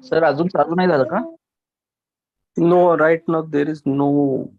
Sir अजून चालू नाही झालं का? No, right now there is no.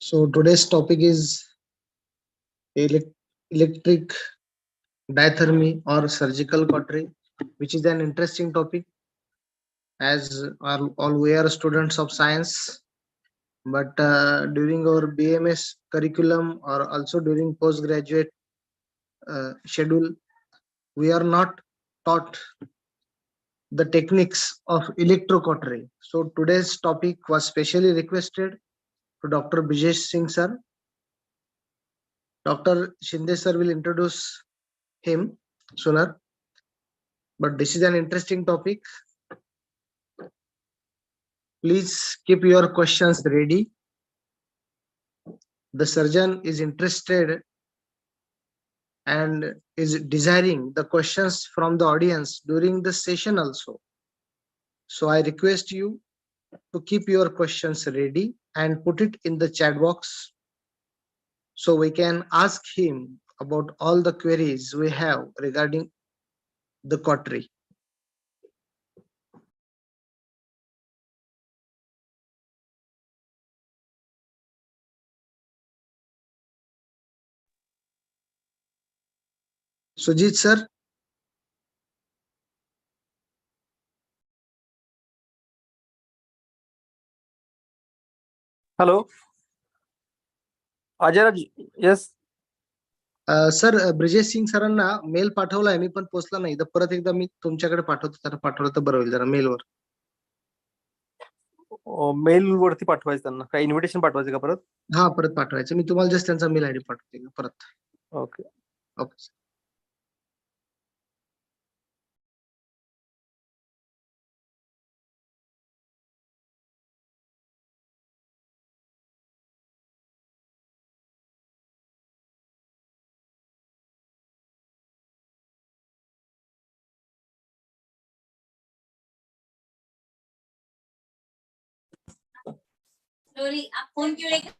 So today's topic is electric diathermy or surgical cautery, which is an interesting topic as all we are students of science. But during our BMS curriculum or also during postgraduate schedule, we are not taught the techniques of electrocautery. So today's topic was specially requested to Dr. Brijendra Singh sir. Dr. Shinde sir will introduce him sooner, but this is an interesting topic. Please keep your questions ready. The surgeon is interested and is desiring the questions from the audience during the session also. So I request you to keep your questions ready and put it in the chat box so we can ask him about all the queries we have regarding the cautery. Sujit sir. Hello. Ajay, yes. Sir Brijesh Singh सरांना mail पाठवलाय मी पण पोचला नाही तर परत एकदा मी तुमच्याकडे पाठवलं तर बरं होईल जरा मेलवर. मेल वरती पाठवायचं त्यांना काय इन्व्हिटेशन पाठवायचं का परत? हा परत पाठवायचं मी तुम्हाला जस्ट त्यांचा मेल आयडी पाठवते परत. Okay okay. आप फोन क्यों लेकर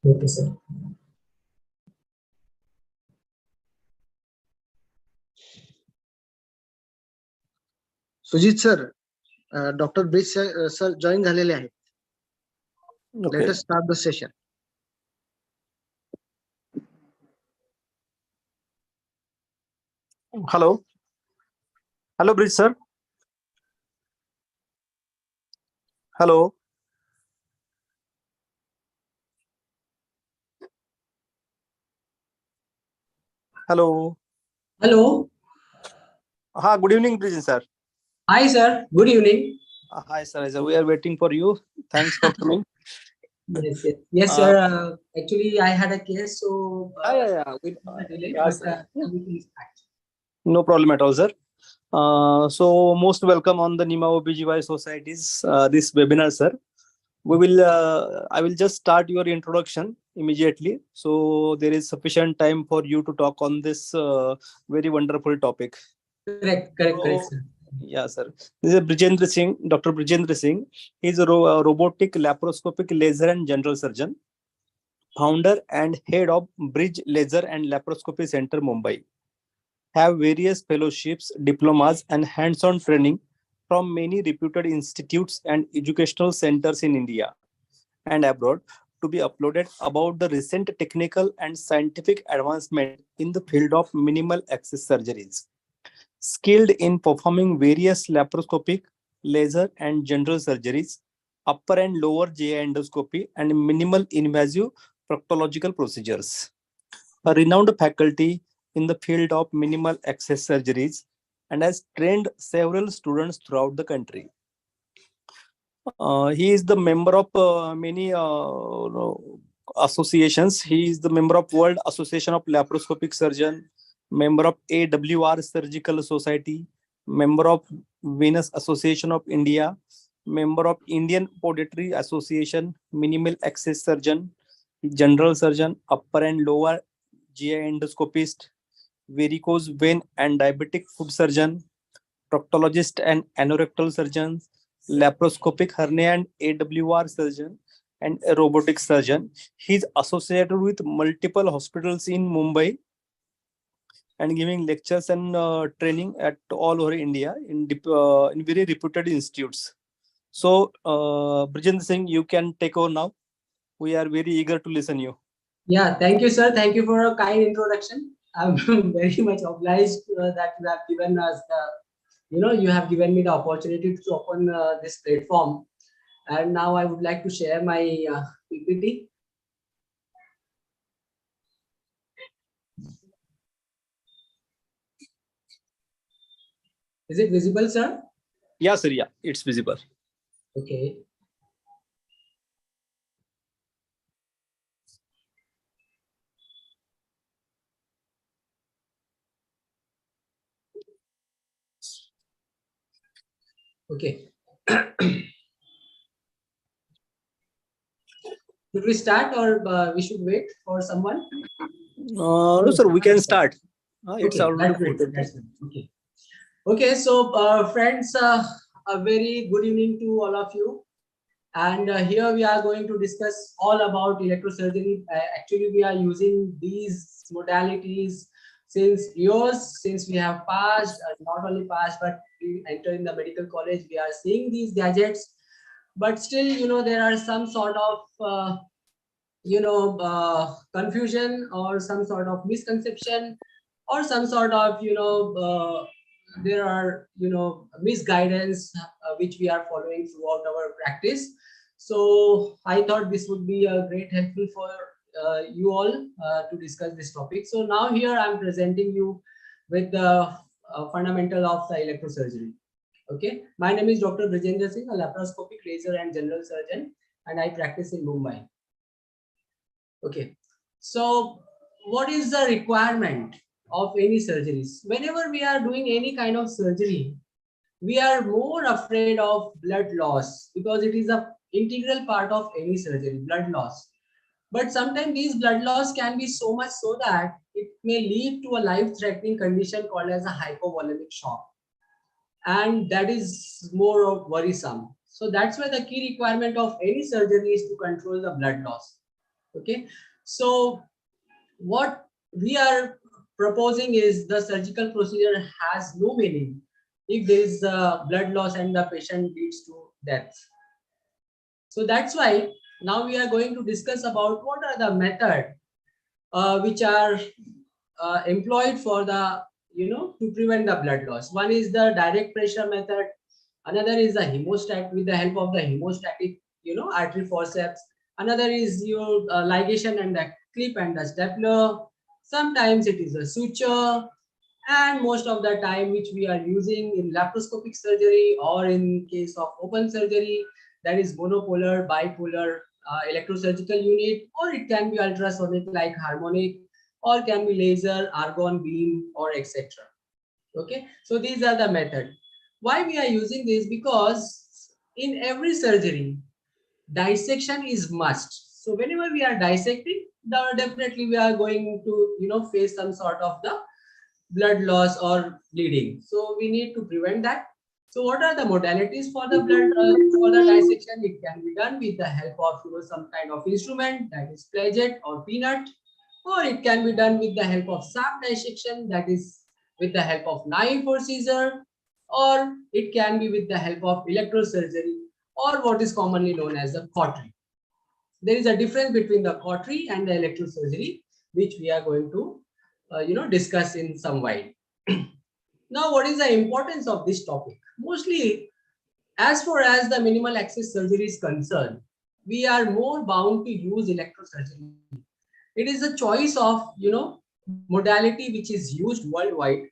Okay, sir. Sujit sir, doctor Brij sir join झालेले आहेत. Okay. Let us start the session. Hello. Hello, Bridge sir. Hello. Hello. Hello. Good evening, Bridge sir. Hi, sir. Good evening. Hi, sir. We are waiting for you. Thanks for coming. Yes, yes, yes, sir. Actually, I had a case, so Yeah. delay, Yes, but everything is fine. no problem at all, sir. So most welcome on the NIMA OBGY Society's this webinar, sir. I will just start your introduction immediately. So there is sufficient time for you to talk on this very wonderful topic. Correct, sir. Yeah, sir. This is Brijendra Singh, Dr. Brijendra Singh. He is a robotic laparoscopic laser and general surgeon, founder and head of Bridge Laser and Laparoscopy Center, Mumbai. Have various fellowships, diplomas, and hands-on training from many reputed institutes and educational centers in India and abroad to be uploaded about the recent technical and scientific advancement in the field of minimal access surgeries. Skilled in performing various laparoscopic, laser, and general surgeries, upper and lower GI endoscopy, and minimal invasive proctological procedures. A renowned faculty in the field of minimal access surgeries and has trained several students throughout the country. He is the member of many associations. He is the member of World Association of Laparoscopic Surgeon, member of AWR Surgical Society, member of Venous Association of India, member of Indian Podiatry Association, minimal access surgeon, general surgeon, upper and lower GI endoscopist, varicose vein and diabetic foot surgeon, proctologist and anorectal surgeons, laparoscopic hernia and AWR surgeon, and a robotic surgeon. He is associated with multiple hospitals in Mumbai and giving lectures and training at all over India in very reputed institutes. So, Brijendra Singh, you can take over now. We are very eager to listen you. Yeah, thank you, sir. Thank you for a kind introduction. I'm very much obliged that you have given us you have given me the opportunity to open this platform. And now I would like to share my PPT. Is it visible, sir? Yeah, sir. Yeah, it's visible. Okay. Okay. Should we start or we should wait for someone? No, sir. We can start. It's Okay, already that's great. put. That's good. Okay. Okay, so friends, a very good evening to all of you. And here we are going to discuss all about electrosurgery. Actually, we are using these modalities since years, since we have passed, not only passed, but we enter in the medical college. We are seeing these gadgets, but still, there are some sort of, confusion or some sort of misconception or some sort of, there are, misguidance which we are following throughout our practice. So I thought this would be a great helpful for you all to discuss this topic. So now here I'm presenting you with the fundamental of the electrosurgery. Okay, my name is Dr. Brijendra Singh, a laparoscopic laser and general surgeon, and I practice in Mumbai. Okay, so what is the requirement of any surgeries? Whenever we are doing any kind of surgery, we are more afraid of blood loss because it is a integral part of any surgery, blood loss. But sometimes these blood loss can be so much so that it may lead to a life-threatening condition called as a hypovolemic shock. And that is more of worrisome. So that's why the key requirement of any surgery is to control the blood loss. Okay, so what we are proposing is the surgical procedure has no meaning if there is blood loss and the patient leads to death. So that's why now we are going to discuss about what are the methods which are employed for the, to prevent the blood loss. One is the direct pressure method. Another is the hemostat with the help of the hemostatic, artery forceps. Another is your ligation and the clip and the stapler. Sometimes it is a suture, and most of the time which we are using in laparoscopic surgery or in case of open surgery, that is monopolar, bipolar electrosurgical unit, or it can be ultrasonic like harmonic, or can be laser, argon beam, or etc. Okay, so these are the method. Why we are using this? Because in every surgery, dissection is must. So whenever we are dissecting, definitely we are going to face some sort of the blood loss or bleeding. So we need to prevent that. So what are the modalities for the blood for the dissection? It can be done with the help of some kind of instrument, that is pledget or peanut, or it can be done with the help of sharp dissection, that is with the help of knife or scissor, or it can be with the help of electrosurgery, or what is commonly known as the cautery. There is a difference between the cautery and the electrosurgery, which we are going to discuss in some while. Now, what is the importance of this topic? Mostly, as far as the minimal access surgery is concerned, we are more bound to use electrosurgery. It is a choice of modality which is used worldwide,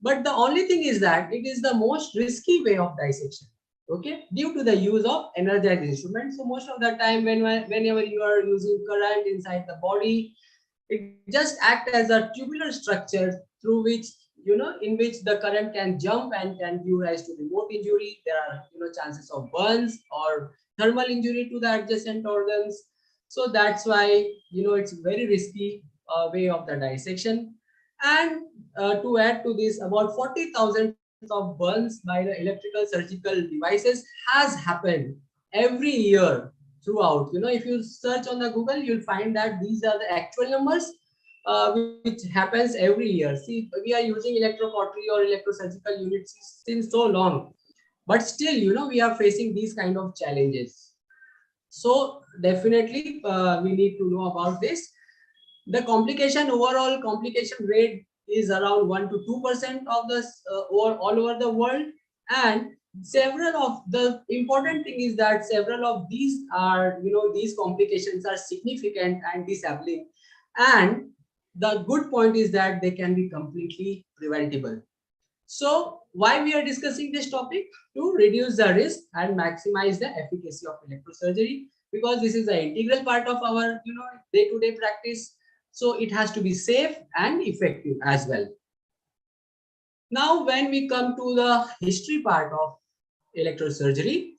but the only thing is that it is the most risky way of dissection. Okay, due to the use of energized instruments. So most of the time whenever you are using current inside the body, it just acts as a tubular structure through which in which the current can jump and can give rise to remote injury. There are chances of burns or thermal injury to the adjacent organs. So that's why it's very risky way of the dissection. And to add to this, about 40,000 of burns by the electrical surgical devices has happened every year throughout. If you search on the Google, you'll find that these are the actual numbers which happens every year. See, we are using electrocautery or electrosurgical units since so long, but still, we are facing these kind of challenges. So definitely we need to know about this. The overall complication rate is around 1 to 2% of the all over the world, and several of the important thing is that several of these are these complications are significant and disabling, and the good point is that they can be completely preventable. So why we are discussing this topic? To reduce the risk and maximize the efficacy of electrosurgery, because this is an integral part of our day-to-day practice. So it has to be safe and effective as well. Now, when we come to the history part of electrosurgery,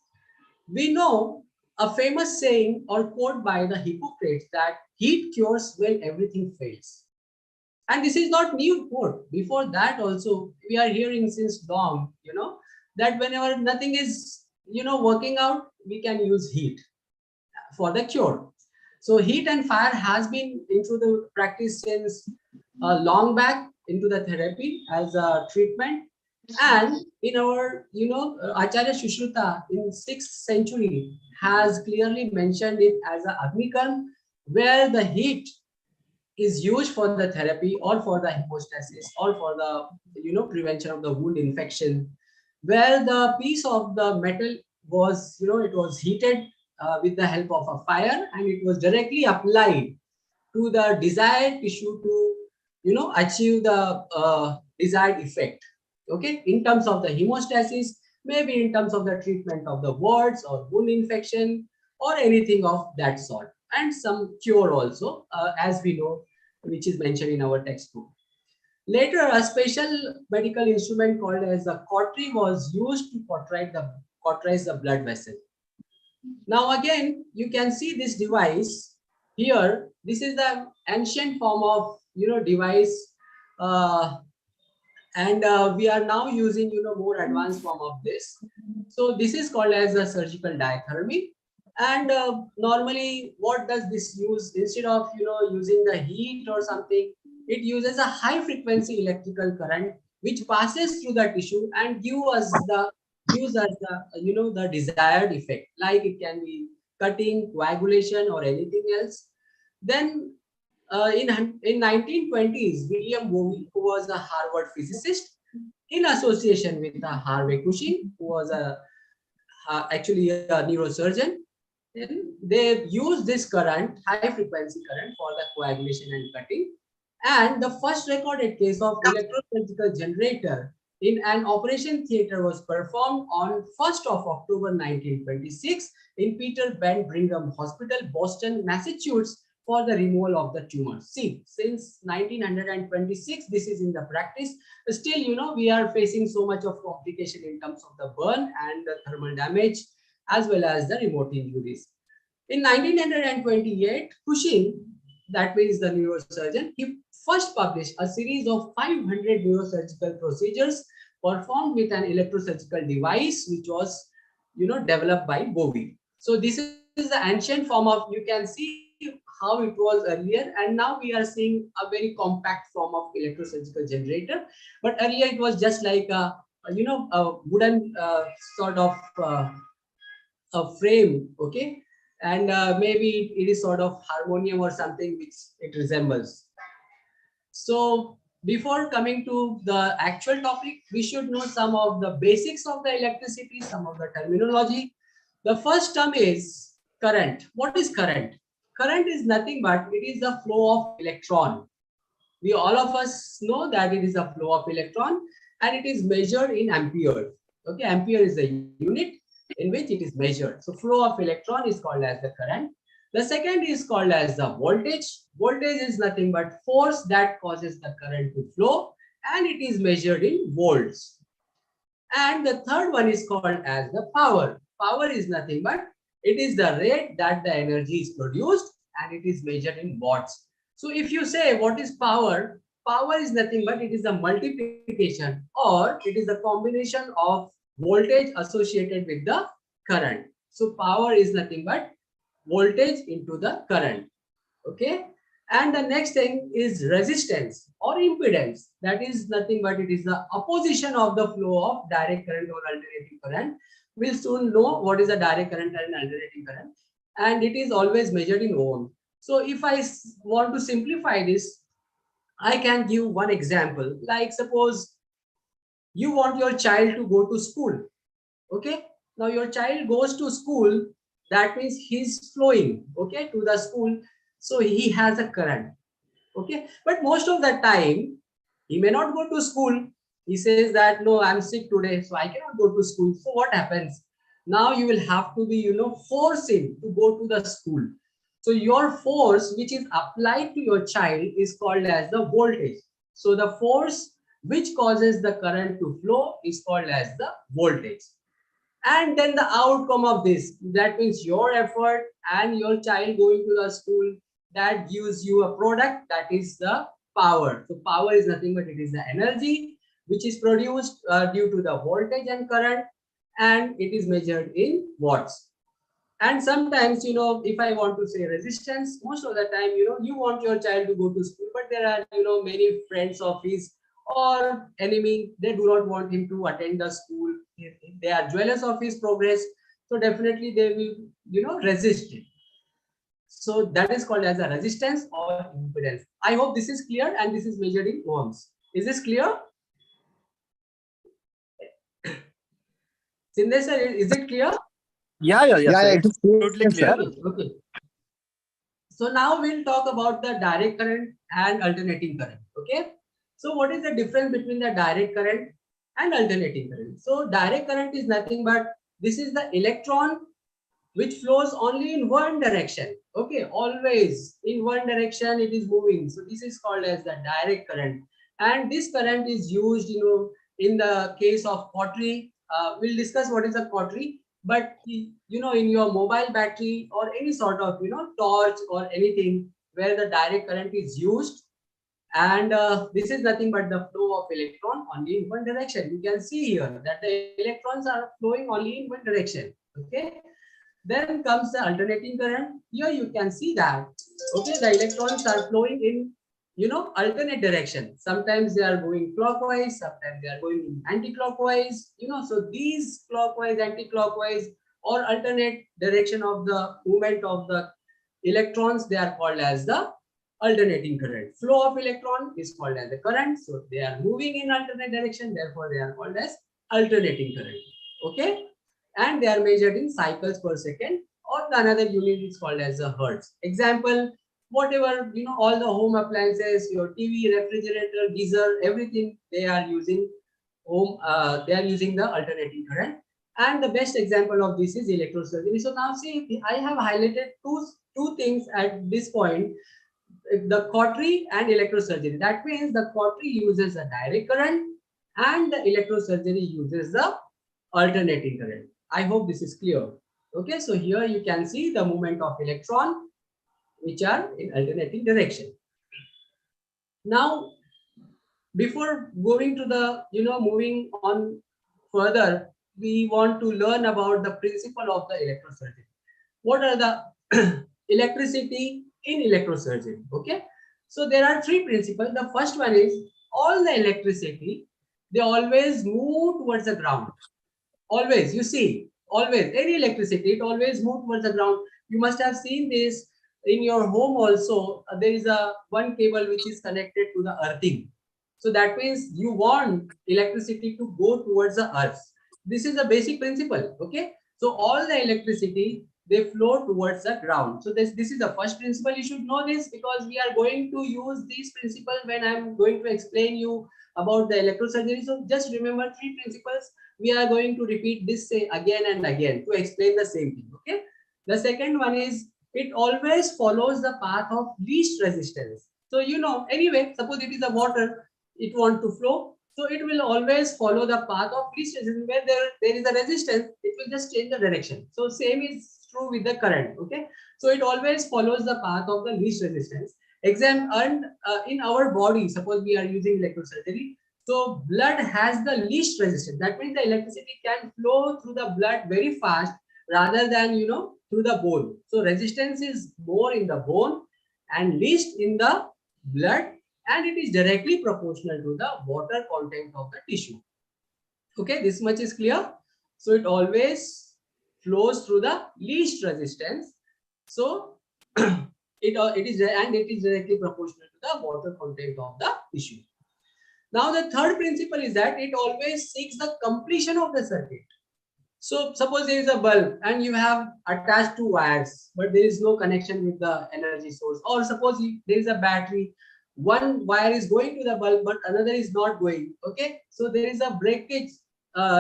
we know a famous saying or quote by the Hippocrates that heat cures when everything fails. And this is not new quote. Before that also, we are hearing since long, that whenever nothing is, working out, we can use heat for the cure. So heat and fire has been into the practice since long back into the therapy as a treatment. And in our, Acharya Shushruta in 6th century has clearly mentioned it as a Agnikarm, where the heat is used for the therapy or for the hemostasis or for the, prevention of the wound infection, where the piece of the metal was, it was heated with the help of a fire, and it was directly applied to the desired tissue to, achieve the desired effect. Okay, in terms of the hemostasis, maybe in terms of the treatment of the warts or wound infection or anything of that sort, and some cure also, as we know, which is mentioned in our textbook. Later, a special medical instrument called as a cautery was used to cauterize the blood vessel. Now again, you can see this device here. This is the ancient form of device, and we are now using more advanced form of this. So this is called as a surgical diathermy. And normally, what does this use? Instead of using the heat or something, it uses a high frequency electrical current which passes through the tissue and gives us the the desired effect, like it can be cutting, coagulation, or anything else. Then in 1920s, William Bovey, who was a Harvard physicist, in association with Harvey Cushing, who was actually a neurosurgeon, they used this current, high frequency current, for the coagulation and cutting. And the first recorded case of electrosurgical generator in an operation theater was performed on 1st of October 1926 in Peter Ben Brigham Hospital, Boston, Massachusetts, for the removal of the tumor. See, since 1926, this is in the practice. Still, we are facing so much of complication in terms of the burn and the thermal damage, as well as the remote injuries. In 1928, Cushing, that means the neurosurgeon, he first published a series of 500 neurosurgical procedures performed with an electrosurgical device, which was, developed by Bovey. So this is the ancient form of, you can see how it was earlier, and now we are seeing a very compact form of electrosurgical generator. But earlier it was just like a wooden sort of a frame, okay, and maybe it is sort of harmonium or something which it resembles. So before coming to the actual topic, we should know some of the basics of the electricity, some of the terminology. The first term is current. What is current? Current is nothing but it is the flow of electron. We all of us know that it is a flow of electron, and it is measured in ampere. Okay, ampere is the unit in which it is measured. So flow of electron is called as the current. The second is called as the voltage. Voltage is nothing but force that causes the current to flow, and it is measured in volts. And the third one is called as the power. Power is nothing but it is the rate that the energy is produced, and it is measured in watts. So if you say what is power, power is nothing but it is a multiplication, or it is a combination of voltage associated with the current. So power is nothing but voltage into the current. Okay. And the next thing is resistance or impedance. That is nothing but it is the opposition of the flow of direct current or alternating current. We'll soon know what is a direct current and alternating current. And it is always measured in ohm. So if I want to simplify this, I can give one example. Like suppose you want your child to go to school. Okay. Now your child goes to school. That means he's flowing, okay, to the school. So he has a current. Okay. But most of the time, he may not go to school. He says that, no, I'm sick today, so I cannot go to school. So what happens? Now you will have to be, force him to go to the school. So your force which is applied to your child is called as the voltage. So the force which causes the current to flow is called as the voltage. And then the outcome of this, that means your effort and your child going to the school, that gives you a product, that is the power. So power is nothing but it is the energy which is produced due to the voltage and current, and it is measured in watts. And sometimes, if I want to say resistance, most of the time, you want your child to go to school, but there are, many friends of his or enemy, they do not want him to attend the school. They are jealous of his progress. So definitely they will, resist it. So that is called as a resistance or impedance. I hope this is clear, and this is measured in ohms. Is this clear? Sindhu sir, is it clear? Yeah, Yeah, it's totally yes, clear. sir. Okay. So now we'll talk about the direct current and alternating current. Okay. So what is the difference between the direct current and alternating current? So direct current is nothing but this is the electron which flows only in one direction. Okay, always in one direction it is moving. So this is called as the direct current. And this current is used, in the case of pottery. We'll discuss what is a pottery. But in your mobile battery or any sort of torch or anything where the direct current is used, and this is nothing but the flow of electron only in one direction. You can see here that the electrons are flowing only in one direction. Okay. Then comes the alternating current. Here you can see that, okay, the electrons are flowing in, alternate direction. Sometimes they are going clockwise, sometimes they are going in anti-clockwise, so these clockwise, anti-clockwise or alternate direction of the movement of the electrons, they are called as the alternating current. Flow of electron is called as the current. So they are moving in alternate direction, therefore they are called as alternating current. Okay. And they are measured in cycles per second, or the another unit is called as a hertz. Example, whatever, all the home appliances, your TV, refrigerator, geyser, everything, they are using they are using the alternating current. And the best example of this is electrosurgery. So now see, I have highlighted two things at this point, the cautery and electrosurgery. That means the cautery uses a direct current and the electrosurgery uses the alternating current. I hope this is clear. Okay, so here you can see the movement of electron which are in alternating direction. Now, before going to the, moving on further, we want to learn about the principle of the electrosurgery. What are the electricity in electrosurgery? Okay, so there are three principles. The first one is all the electricity, they always move towards the ground. Always, you see, always, any electricity, it always moves towards the ground. You must have seen this in your home also. There is a one cable which is connected to the earthing. So that means you want electricity to go towards the earth. This is a basic principle. Okay. So all the electricity, they flow towards the ground. So this is the first principle. You should know this because we are going to use these principles when I'm going to explain you about the electrosurgery. So just remember three principles. We are going to repeat this again and again to explain the same thing. Okay. The second one is it always follows the path of least resistance. So anyway, suppose it is a water, it want to flow, so it will always follow the path of least resistance. Where there is a resistance, it will just change the direction. So same is true with the current. Okay, so it always follows the path of the least resistance. And in our body, suppose we are using electrosurgery, so blood has the least resistance. That means the electricity can flow through the blood very fast rather than through the bone. So resistance is more in the bone and least in the blood, and it is directly proportional to the water content of the tissue. Okay, this much is clear. So it always flows through the least resistance. So it is directly proportional to the water content of the tissue. Now the third principle is that it always seeks the completion of the circuit. So suppose there is a bulb and you have attached two wires, but there is no connection with the energy source. Or suppose there is a battery, one wire is going to the bulb, but another is not going. Okay, so there is a breakage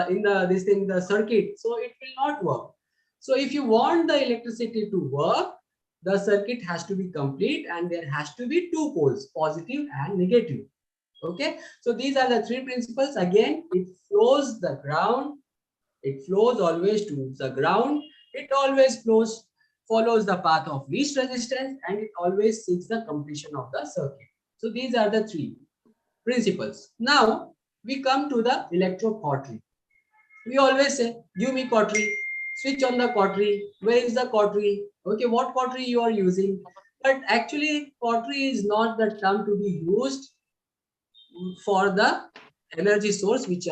in the circuit, so it will not work. So if you want the electricity to work, the circuit has to be complete and there has to be two poles, positive and negative. Okay, so these are the three principles. Again, it flows the ground, it flows always to the ground, it always follows the path of least resistance, and it always seeks the completion of the circuit. So these are the three principles. Now we come to the electrocautery. We always say, give me cautery, switch on the cautery, where is the cautery? Okay, what cautery you are using? But actually cautery is not the term to be used for the energy source which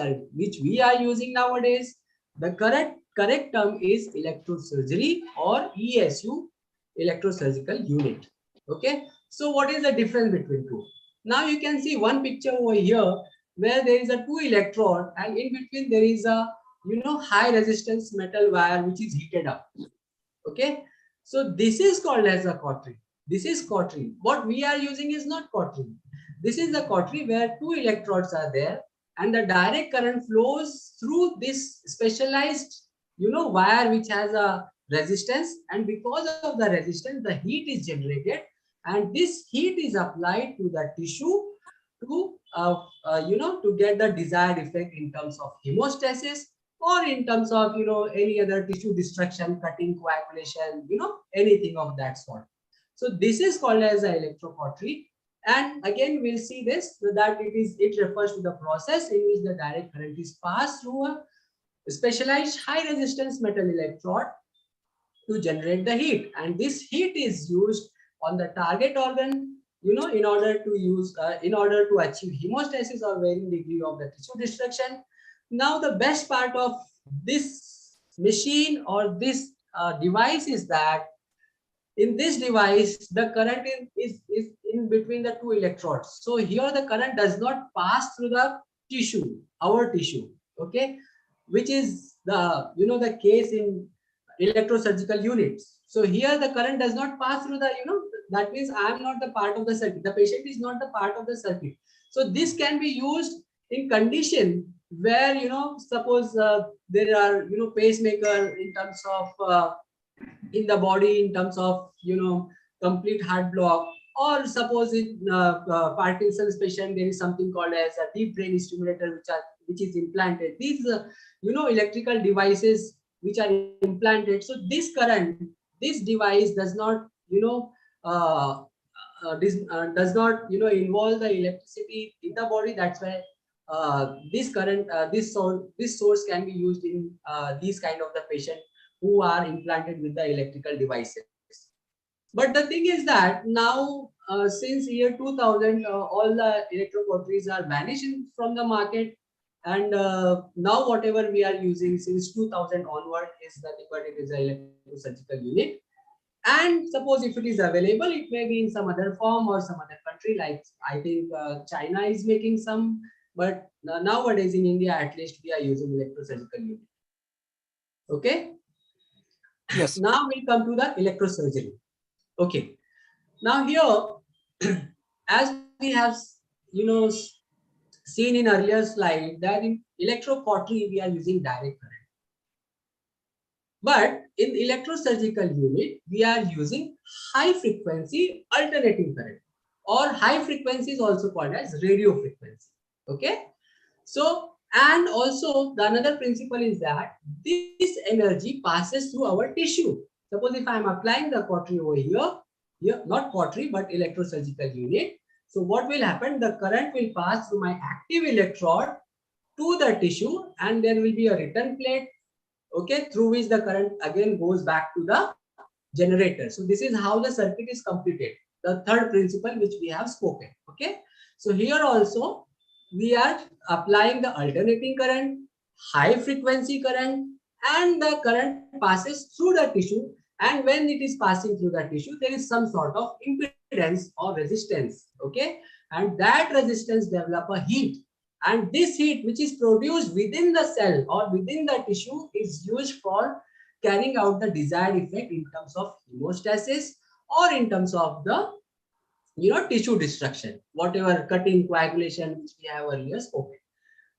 we are using nowadays. The correct term is electrosurgery or ESU, electrosurgical unit. Okay, so what is the difference between two? Now you can see one picture over here where there is a two electrode, and in between there is a high resistance metal wire which is heated up. Okay, so this is called as a cautery. This is cautery. What we are using is not cautery. This is the cautery where two electrodes are there, and the direct current flows through this specialized wire which has a resistance, and because of the resistance the heat is generated, and this heat is applied to the tissue to to get the desired effect in terms of hemostasis, or in terms of any other tissue destruction, cutting, coagulation, anything of that sort. So this is called as an electrocautery. And again we'll see this, that it refers to the process in which the direct current is passed through a specialized high resistance metal electrode to generate the heat, and this heat is used on the target organ in order to achieve hemostasis or varying degree of the tissue destruction. Now the best part of this machine or this device is that in this device the current is in between the two electrodes. So here the current does not pass through the tissue, our tissue, okay, which is the the case in electrosurgical units. So here the current does not pass through the that means I am not the part of the circuit, the patient is not the part of the circuit. So this can be used in condition where suppose there are pacemaker in terms of in the body, in terms of complete heart block, or suppose in Parkinson's patient there is something called as a deep brain stimulator which is implanted. These electrical devices which are implanted. So this device does not does not involve the electricity in the body. That's why this source can be used in these kind of the patient who are implanted with the electrical devices. But the thing is that now since year 2000 all the electrocauteries are vanishing from the market, and now whatever we are using since 2000 onward is nothing but it is an electrosurgical unit. And suppose if it is available, it may be in some other form or some other country, like I think China is making some, but nowadays in India at least we are using electrosurgical unit. Okay. Yes. Now we come to the electrosurgery. Okay. Now here, as we have seen in earlier slide, that in electrocautery we are using direct current. But in electrosurgical unit, we are using high frequency alternating current, or high frequency is also called as radio frequency. Okay. So, and also the another principle is that this energy passes through our tissue. Suppose if I am applying the cautery over here, not cautery but electrosurgical unit. So what will happen? The current will pass through my active electrode to the tissue, and there will be a return plate, okay, through which the current again goes back to the generator. So this is how the circuit is completed. The third principle which we have spoken. Okay. So here also we are applying the alternating current, high frequency current, and the current passes through the tissue. And when it is passing through the tissue, there is some sort of impedance or resistance. Okay. And that resistance develops a heat. And this heat which is produced within the cell or within the tissue is used for carrying out the desired effect in terms of hemostasis or in terms of the tissue destruction, whatever cutting, coagulation, which we have earlier spoken.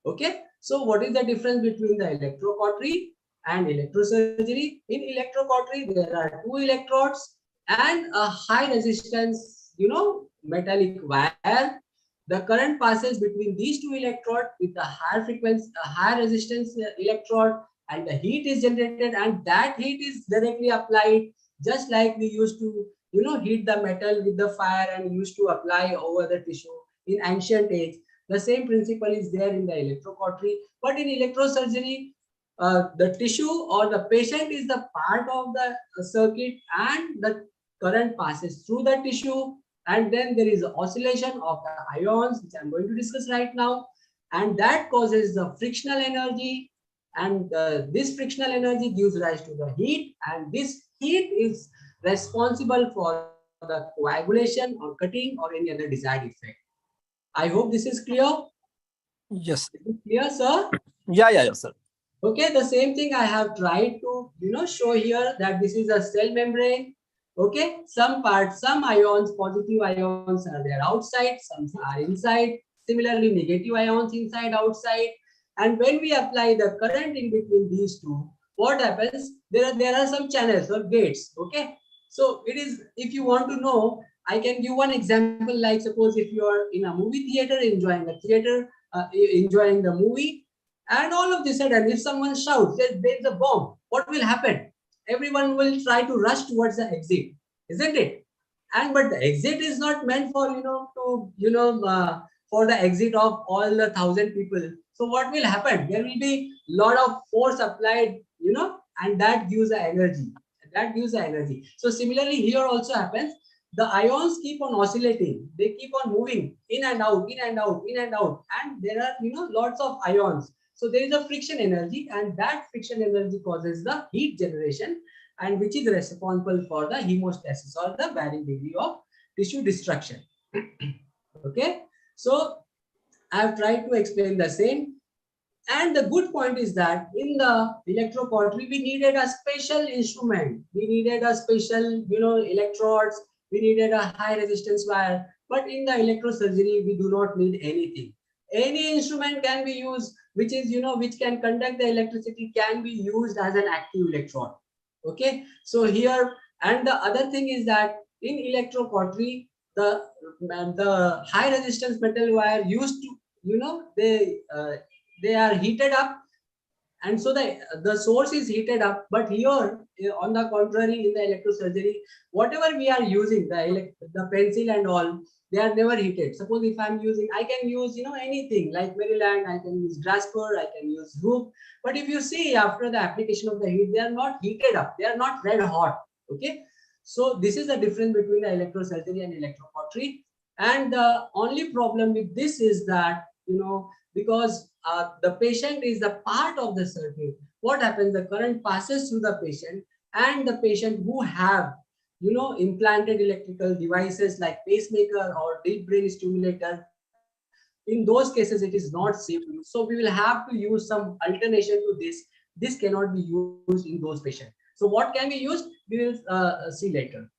Okay, so what is the difference between the electrocautery and electrosurgery? In electrocautery, there are two electrodes and a high resistance, metallic wire. The current passes between these two electrodes with a higher frequency, a high resistance electrode, and the heat is generated, and that heat is directly applied, just like we used to, heat the metal with the fire and used to apply over the tissue in ancient age. The same principle is there in the electrocautery, but in electrosurgery, the tissue or the patient is the part of the circuit, and the current passes through the tissue, and then there is oscillation of the ions, which I'm going to discuss right now, and that causes the frictional energy, and this frictional energy gives rise to the heat, and this heat is responsible for the coagulation or cutting or any other desired effect. I hope this is clear. Yes. Is it clear, sir? Yeah, sir. Okay, the same thing I have tried to show here, that this is a cell membrane. Okay, some parts, some ions, positive ions are there outside, some are inside. Similarly, negative ions inside, outside. And when we apply the current in between these two, what happens? There are some channels or gates. Okay, so it is, if you want to know, I can give one example. Like suppose if you are in a movie theater enjoying enjoying the movie, and all of a sudden, if someone shouts that there is a bomb, what will happen? Everyone will try to rush towards the exit, isn't it? And but the exit is not meant for for the exit of all the 1,000 people. So what will happen? There will be lot of force applied, and that gives the energy. That gives the energy. So similarly, here also happens. The ions keep on oscillating. They keep on moving in and out, in and out, in and out, and there are lots of ions. So there is a friction energy, and that friction energy causes the heat generation, and which is responsible for the hemostasis or the varying degree of tissue destruction. Okay, so I have tried to explain the same. And the good point is that in the electrocautery, we needed a special instrument. We needed a special, electrodes. We needed a high resistance wire. But in the electrosurgery, we do not need anything. Any instrument can be used, which is, which can conduct the electricity, can be used as an active electrode. Okay. So here, and the other thing is that in electrocautery, the high resistance metal wire used to, they are heated up, and so the source is heated up. But here, on the contrary, in the electrosurgery, whatever we are using, the pencil and all, they are never heated. Suppose if I'm using, I can use anything like Maryland, I can use Grasper, I can use Hoop. But if you see after the application of the heat, they are not heated up, they are not red hot. Okay, so this is the difference between the electrosurgery and electrocautery. And the only problem with this is that because the patient is the part of the circuit, what happens? The current passes through the patient, and the patient who have implanted electrical devices like pacemaker or deep brain stimulator, in those cases it is not safe to use. So we will have to use some alternation to this. This cannot be used in those patients. So what can be used, we will see later.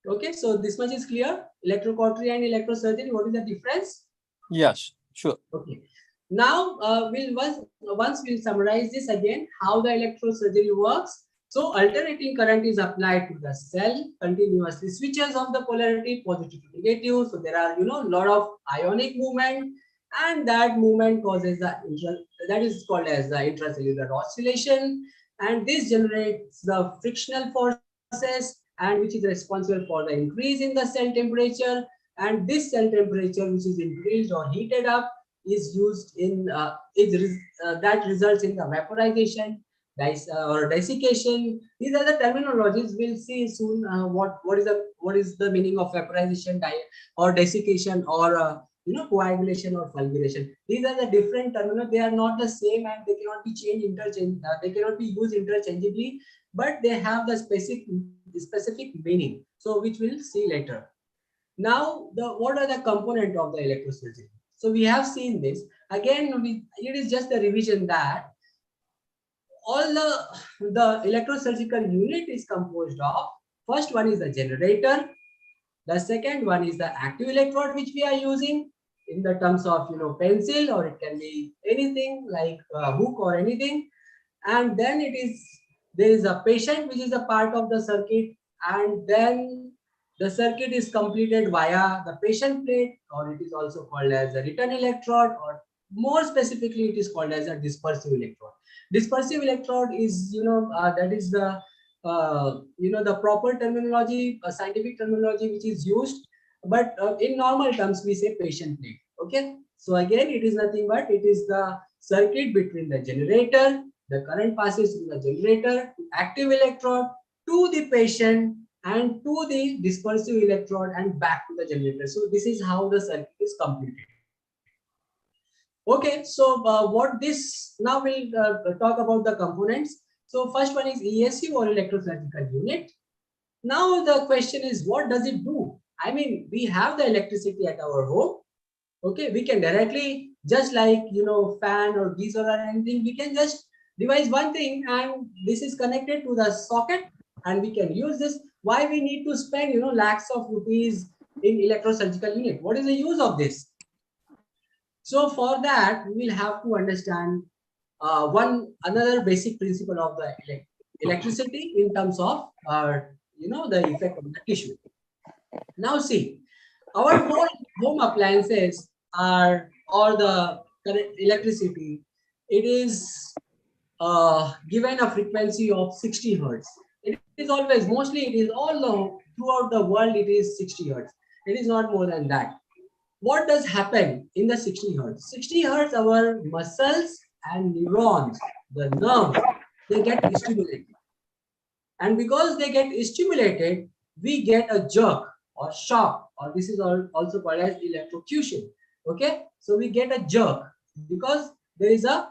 Okay, so this much is clear. Electrocautery and electrosurgery, what is the difference? Yes, sure. Okay. Now, once we'll summarize this again, how the electrosurgery works. So alternating current is applied to the cell, continuously switches of the polarity, positive to negative. So there are, lot of ionic movement, and that movement causes that is called as the intracellular oscillation. And this generates the frictional forces, and which is responsible for the increase in the cell temperature. And this cell temperature, which is increased or heated up, is used in that results in the vaporization or desiccation. These are the terminologies. We'll see soon what is the meaning of vaporization, or desiccation, or coagulation or fulguration. These are the different terminologies. They are not the same, and they cannot be they cannot be used interchangeably, but they have the specific meaning. So which we'll see later. Now, what are the components of the electrosurgery? So we have seen this. Again, it is just a revision that all the electrosurgical unit is composed of, first one is the generator, The second one is the active electrode, which we are using in the terms of, pencil, or it can be anything like a hook or anything. And then there is a patient, which is a part of the circuit, and then the circuit is completed via the patient plate, or it is also called as a return electrode, or more specifically it is called as a dispersive electrode. Dispersive electrode is, that is the the proper terminology, scientific terminology which is used, but in normal terms we say patient plate. Okay, so again it is nothing but it is the circuit between the generator, the current passes through the generator to active electrode to the patient and to the dispersive electrode and back to the generator. So this is how the circuit is completed. Okay, so what this now we'll talk about the components. So first one is ESU, or electrosurgical unit. Now the question is, what does it do? I mean, we have the electricity at our home. Okay, we can directly, just like fan or geyser or anything, we can just devise one thing, and this is connected to the socket, and we can use this. Why we need to spend lakhs of rupees in electrosurgical unit? What is the use of this? So for that, we will have to understand another basic principle of the electricity in terms of the effect on the tissue. Now see, our whole home appliances or the electricity, it is given a frequency of 60 hertz. It is always, mostly it is throughout the world, it is 60 hertz. It is not more than that. What does happen in the 60 hertz? 60 hertz, our muscles and neurons, the nerves, they get stimulated. And because they get stimulated, we get a jerk or shock, or this is also called as electrocution. Okay, so we get a jerk because there is a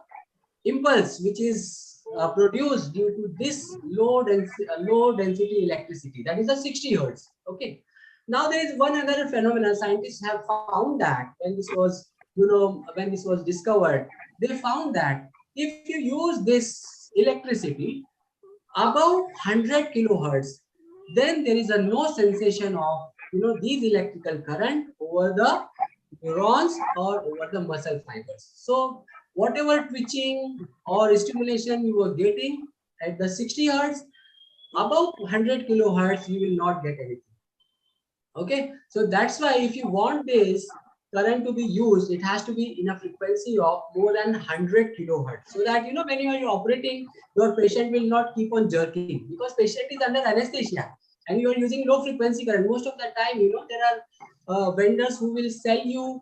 impulse which is produced due to this low density electricity, that is a 60 hertz. Okay, now there is one other phenomenon. Scientists have found that when this was discovered, they found that if you use this electricity above 100 kilohertz, then there is no sensation of these electrical current over the neurons or over the muscle fibers. So whatever twitching or stimulation you were getting at the 60 hertz, above 100 kilohertz, you will not get anything. Okay, so that's why if you want this current to be used, it has to be in a frequency of more than 100 kilohertz, so that when you are operating, your patient will not keep on jerking, because patient is under anesthesia and you are using low frequency current. Most of the time, there are vendors who will sell you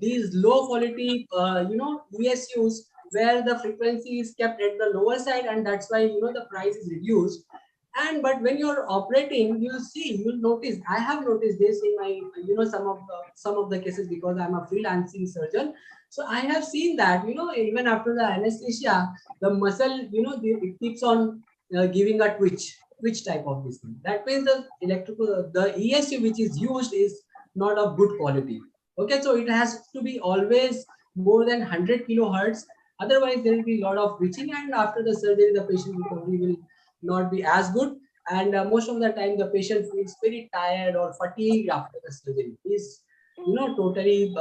these low quality ESUs where the frequency is kept at the lower side, and that's why the price is reduced. But when you're operating, you'll notice, I have noticed this in my some of the cases, because I'm a freelancing surgeon. So I have seen that even after the anesthesia, the muscle it keeps on giving a twitch type of this thing. That means the ESU which is used is not of good quality. Okay, so it has to be always more than 100 kilohertz. Otherwise, there will be a lot of twitching, and after the surgery, the patient recovery will not be as good. And most of the time, the patient feels very tired or fatigued after the surgery. He's totally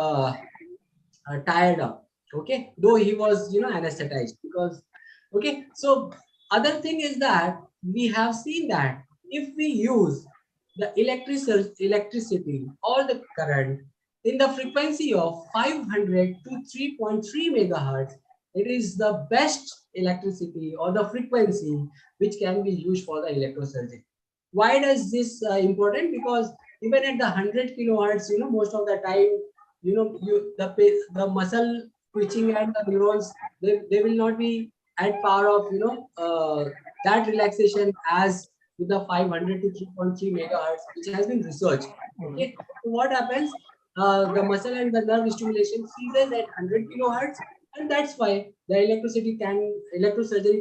tired up. Okay, though he was anesthetized, because okay. So other thing is that we have seen that if we use the electricity or the current in the frequency of 500 to 3.3 megahertz, it is the best electricity or the frequency which can be used for the electrosurgery. Why does this important? Because even at the 100 kilohertz, most of the time, the muscle twitching and the neurons, they will not be at power of that relaxation as with the 500 to 3.3 megahertz, which has been researched. Okay, so what happens? The muscle and the nerve stimulation ceases at 100 kilohertz, and that's why the electrosurgery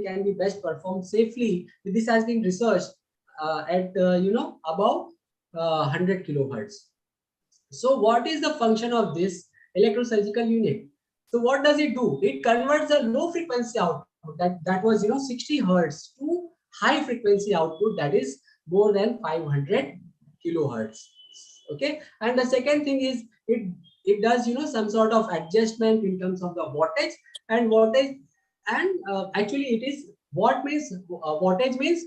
can be best performed safely. This has been researched at above 100 kilohertz. So what is the function of this electrosurgical unit? So what does it do? It converts a low frequency output that was 60 hertz to high frequency output, that is more than 500 kilohertz. Okay, and the second thing is it does some sort of adjustment in terms of the wattage and voltage, and actually it is what means wattage means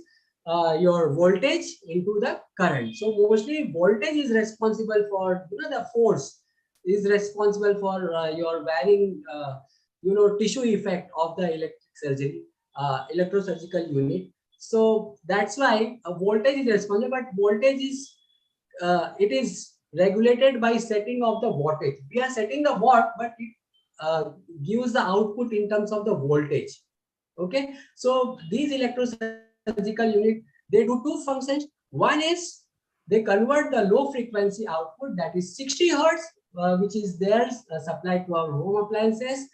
your voltage into the current. So mostly voltage is responsible for the force is responsible for your varying tissue effect of the electric surgery electrosurgical unit. So that's why a voltage is responsible, but voltage is it is regulated by setting of the wattage. We are setting the watt, but it gives the output in terms of the voltage. Okay, so these electrosurgical unit, they do two functions. One is they convert the low frequency output, that is 60 hertz, which is there supplied to our home appliances,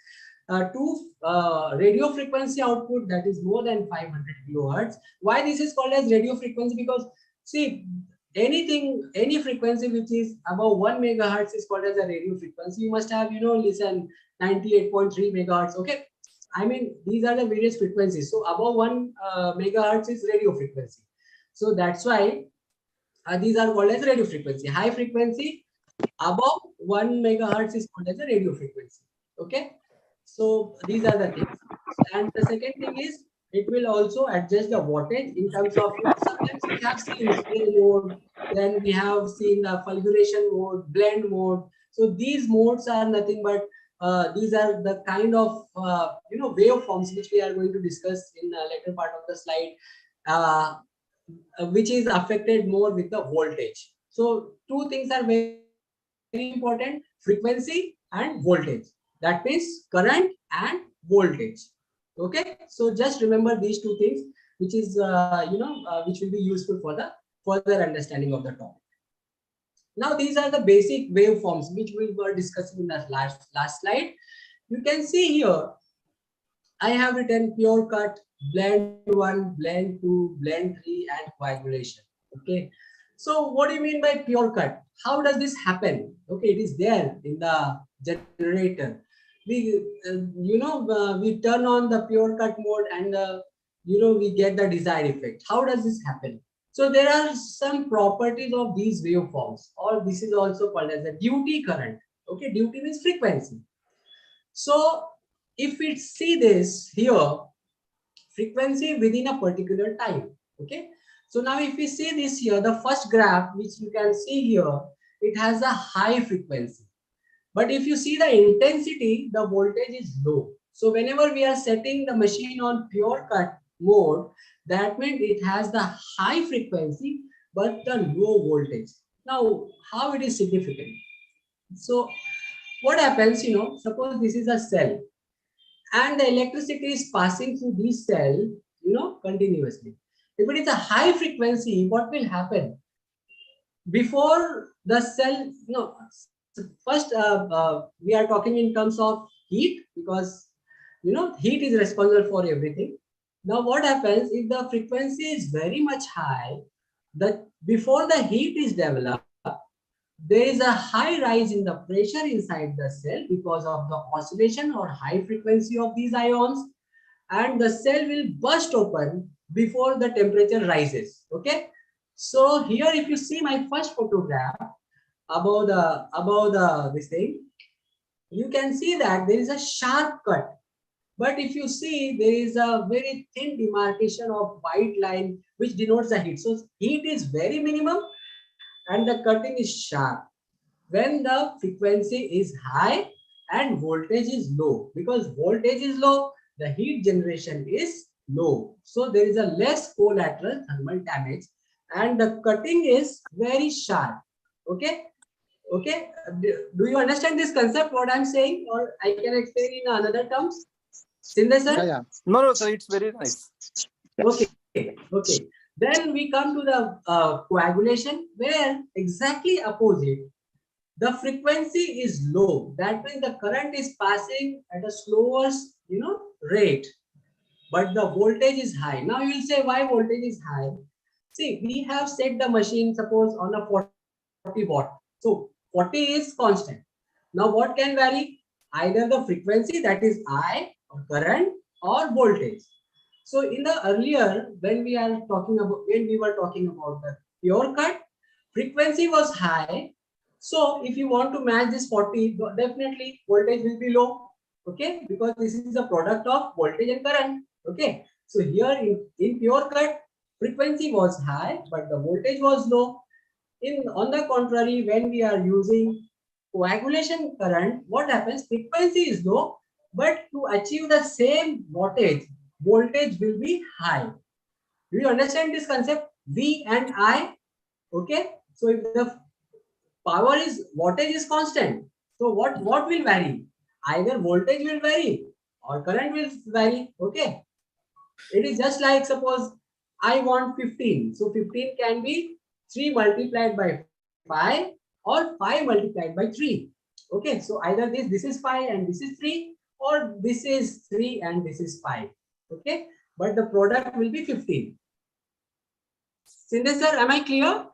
to radio frequency output, that is more than 500 kilohertz. Why this is called as radio frequency? Because see, any frequency which is above 1 megahertz is called as a radio frequency. You must have listen 98.3 megahertz. Okay, I mean these are the various frequencies. So above 1 megahertz is radio frequency. So that's why these are called as radio frequency. High frequency above 1 megahertz is called as a radio frequency. Okay, so these are the things. And the second thing is it will also adjust the wattage in terms of sometimes we have seen spray mode, then we have seen the fulguration mode, blend mode. So these modes are nothing but these are the kind of waveforms which we are going to discuss in the later part of the slide, which is affected more with the voltage. So two things are very important: frequency and voltage. That means current and voltage. Okay, so just remember these two things, which is which will be useful for the further understanding of the topic. Now these are the basic waveforms which we were discussing in the last slide. You can see here I have written pure cut, blend 1, blend 2, blend 3, and coagulation. Okay, so what do you mean by pure cut? How does this happen? Okay, it is there in the generator. We we turn on the pure cut mode and we get the desired effect. How does this happen? So there are some properties of these waveforms, or this is also called as a duty current. Okay, duty means frequency. So if we see this here, frequency within a particular time. Okay, so now if we see this here, the first graph which you can see here, it has a high frequency. But if you see the intensity, the voltage is low. So whenever we are setting the machine on pure cut mode, that means it has the high frequency but the low voltage. Now, how it is significant? So what happens, suppose this is a cell and the electricity is passing through this cell, continuously. If it is a high frequency, what will happen? Before the cell, first we are talking in terms of heat, because heat is responsible for everything. Now what happens if the frequency is very much high, that before the heat is developed, there is a high rise in the pressure inside the cell because of the oscillation or high frequency of these ions, and the cell will burst open before the temperature rises. Okay, so here if you see my first photograph above this thing, you can see that there is a sharp cut. But if you see, there is a very thin demarcation of white line which denotes the heat. So heat is very minimum and the cutting is sharp when the frequency is high and voltage is low. Because voltage is low, the heat generation is low. So there is a less collateral thermal damage and the cutting is very sharp. Okay. Okay, do you understand this concept, what I'm saying, or I can explain in another terms? Sindhu sir? Yeah. No, sir, it's very nice. Okay, okay. Then we come to the coagulation, where exactly opposite. The frequency is low. That means the current is passing at a slower, rate, but the voltage is high. Now you will say, why voltage is high? See, we have set the machine, suppose, on a 40 watt. So 40 is constant. Now what can vary? Either the frequency, that is I, or current, or voltage. So in the earlier, when we were talking about the pure cut, frequency was high. So if you want to match this 40, definitely voltage will be low. Okay, because this is a product of voltage and current. Okay, so here in pure cut, frequency was high, but the voltage was low. On the contrary, when we are using coagulation current, what happens? Frequency is low, but to achieve the same voltage will be high. Do you understand this concept? V and I. Okay, so if the voltage is constant, so what will vary? Either voltage will vary or current will vary. Okay, it is just like, suppose I want 15, so 15 can be 3 multiplied by 5 or 5 multiplied by 3. Okay, so either this is 5 and this is 3, or this is 3 and this is 5. Okay, but the product will be 15. Sindhu sir, am I clear?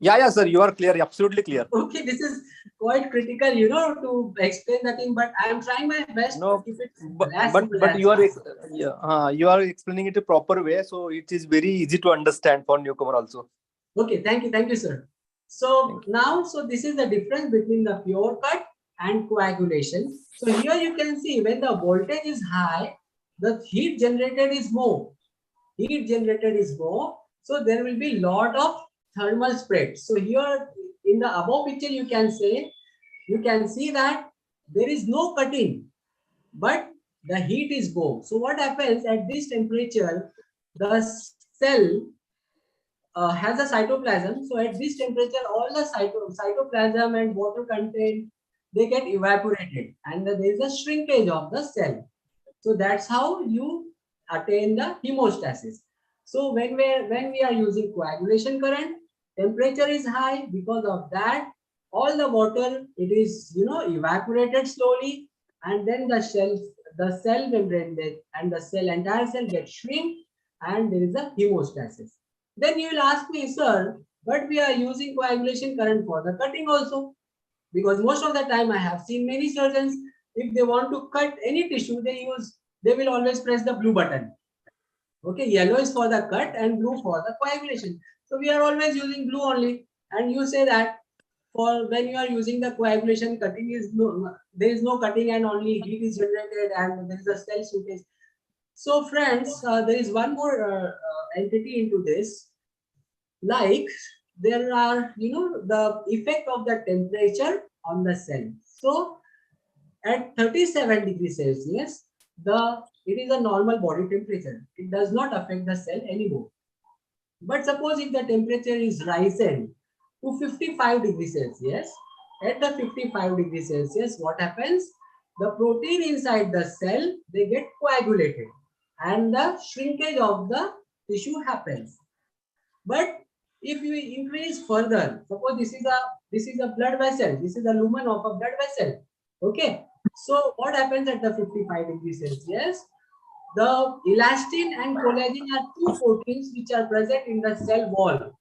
Yeah, sir, you are clear, absolutely clear. Okay, this is quite critical, you know, to explain the thing, but I am trying my best No, to keep it but you are explaining it a proper way, so it is very easy to understand for newcomer also. Okay, thank you, sir. So now, so this is the difference between the pure cut and coagulation. So here you can see when the voltage is high, the heat generated is more. So there will be lot of thermal spread. So here in the above picture, you can see that there is no cutting, but the heat is more. So what happens at this temperature, the cell has a cytoplasm. So at this temperature, all the cytoplasm and water content, they get evaporated, and there is a shrinkage of the cell. So that's how you attain the hemostasis. So when we are using coagulation current, temperature is high. Because of that, all the water, it is, you know, evaporated slowly, and then the cell membrane and the entire cell gets shrink, and there is a hemostasis. Then you will ask me, sir, but we are using coagulation current for the cutting also, because most of the time I have seen many surgeons, if they want to cut any tissue, they will always press the blue button. Okay, yellow is for the cut and blue for the coagulation. So we are always using blue only, and you say that for when you are using the coagulation, there is no cutting and only heat is generated and there is a cell shrinkage. So friends, there is one more entity into this, like there are, you know, the effect of the temperature on the cell. So at 37 degrees Celsius, it is a normal body temperature. It does not affect the cell anymore. But suppose if the temperature is risen to 55 degrees Celsius, at the 55 degrees Celsius, what happens? The protein inside the cell, they get coagulated, and the shrinkage of the tissue happens. But if you increase further, suppose this is a blood vessel, this is the lumen of a blood vessel. Okay, so what happens at the 55 degrees Celsius? The elastin and collagen are two proteins which are present in the cell wall.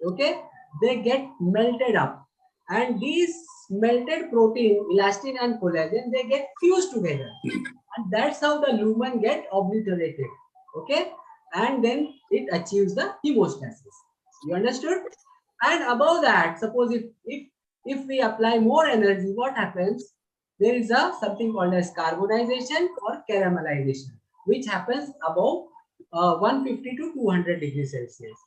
Okay, they get melted up, and these melted protein, elastin and collagen, they get fused together, and that's how the lumen get obliterated. Okay, and then it achieves the hemostasis. You understood? And above that, suppose if we apply more energy, what happens? There is something called as carbonization or caramelization, which happens above 150 to 200 degrees Celsius.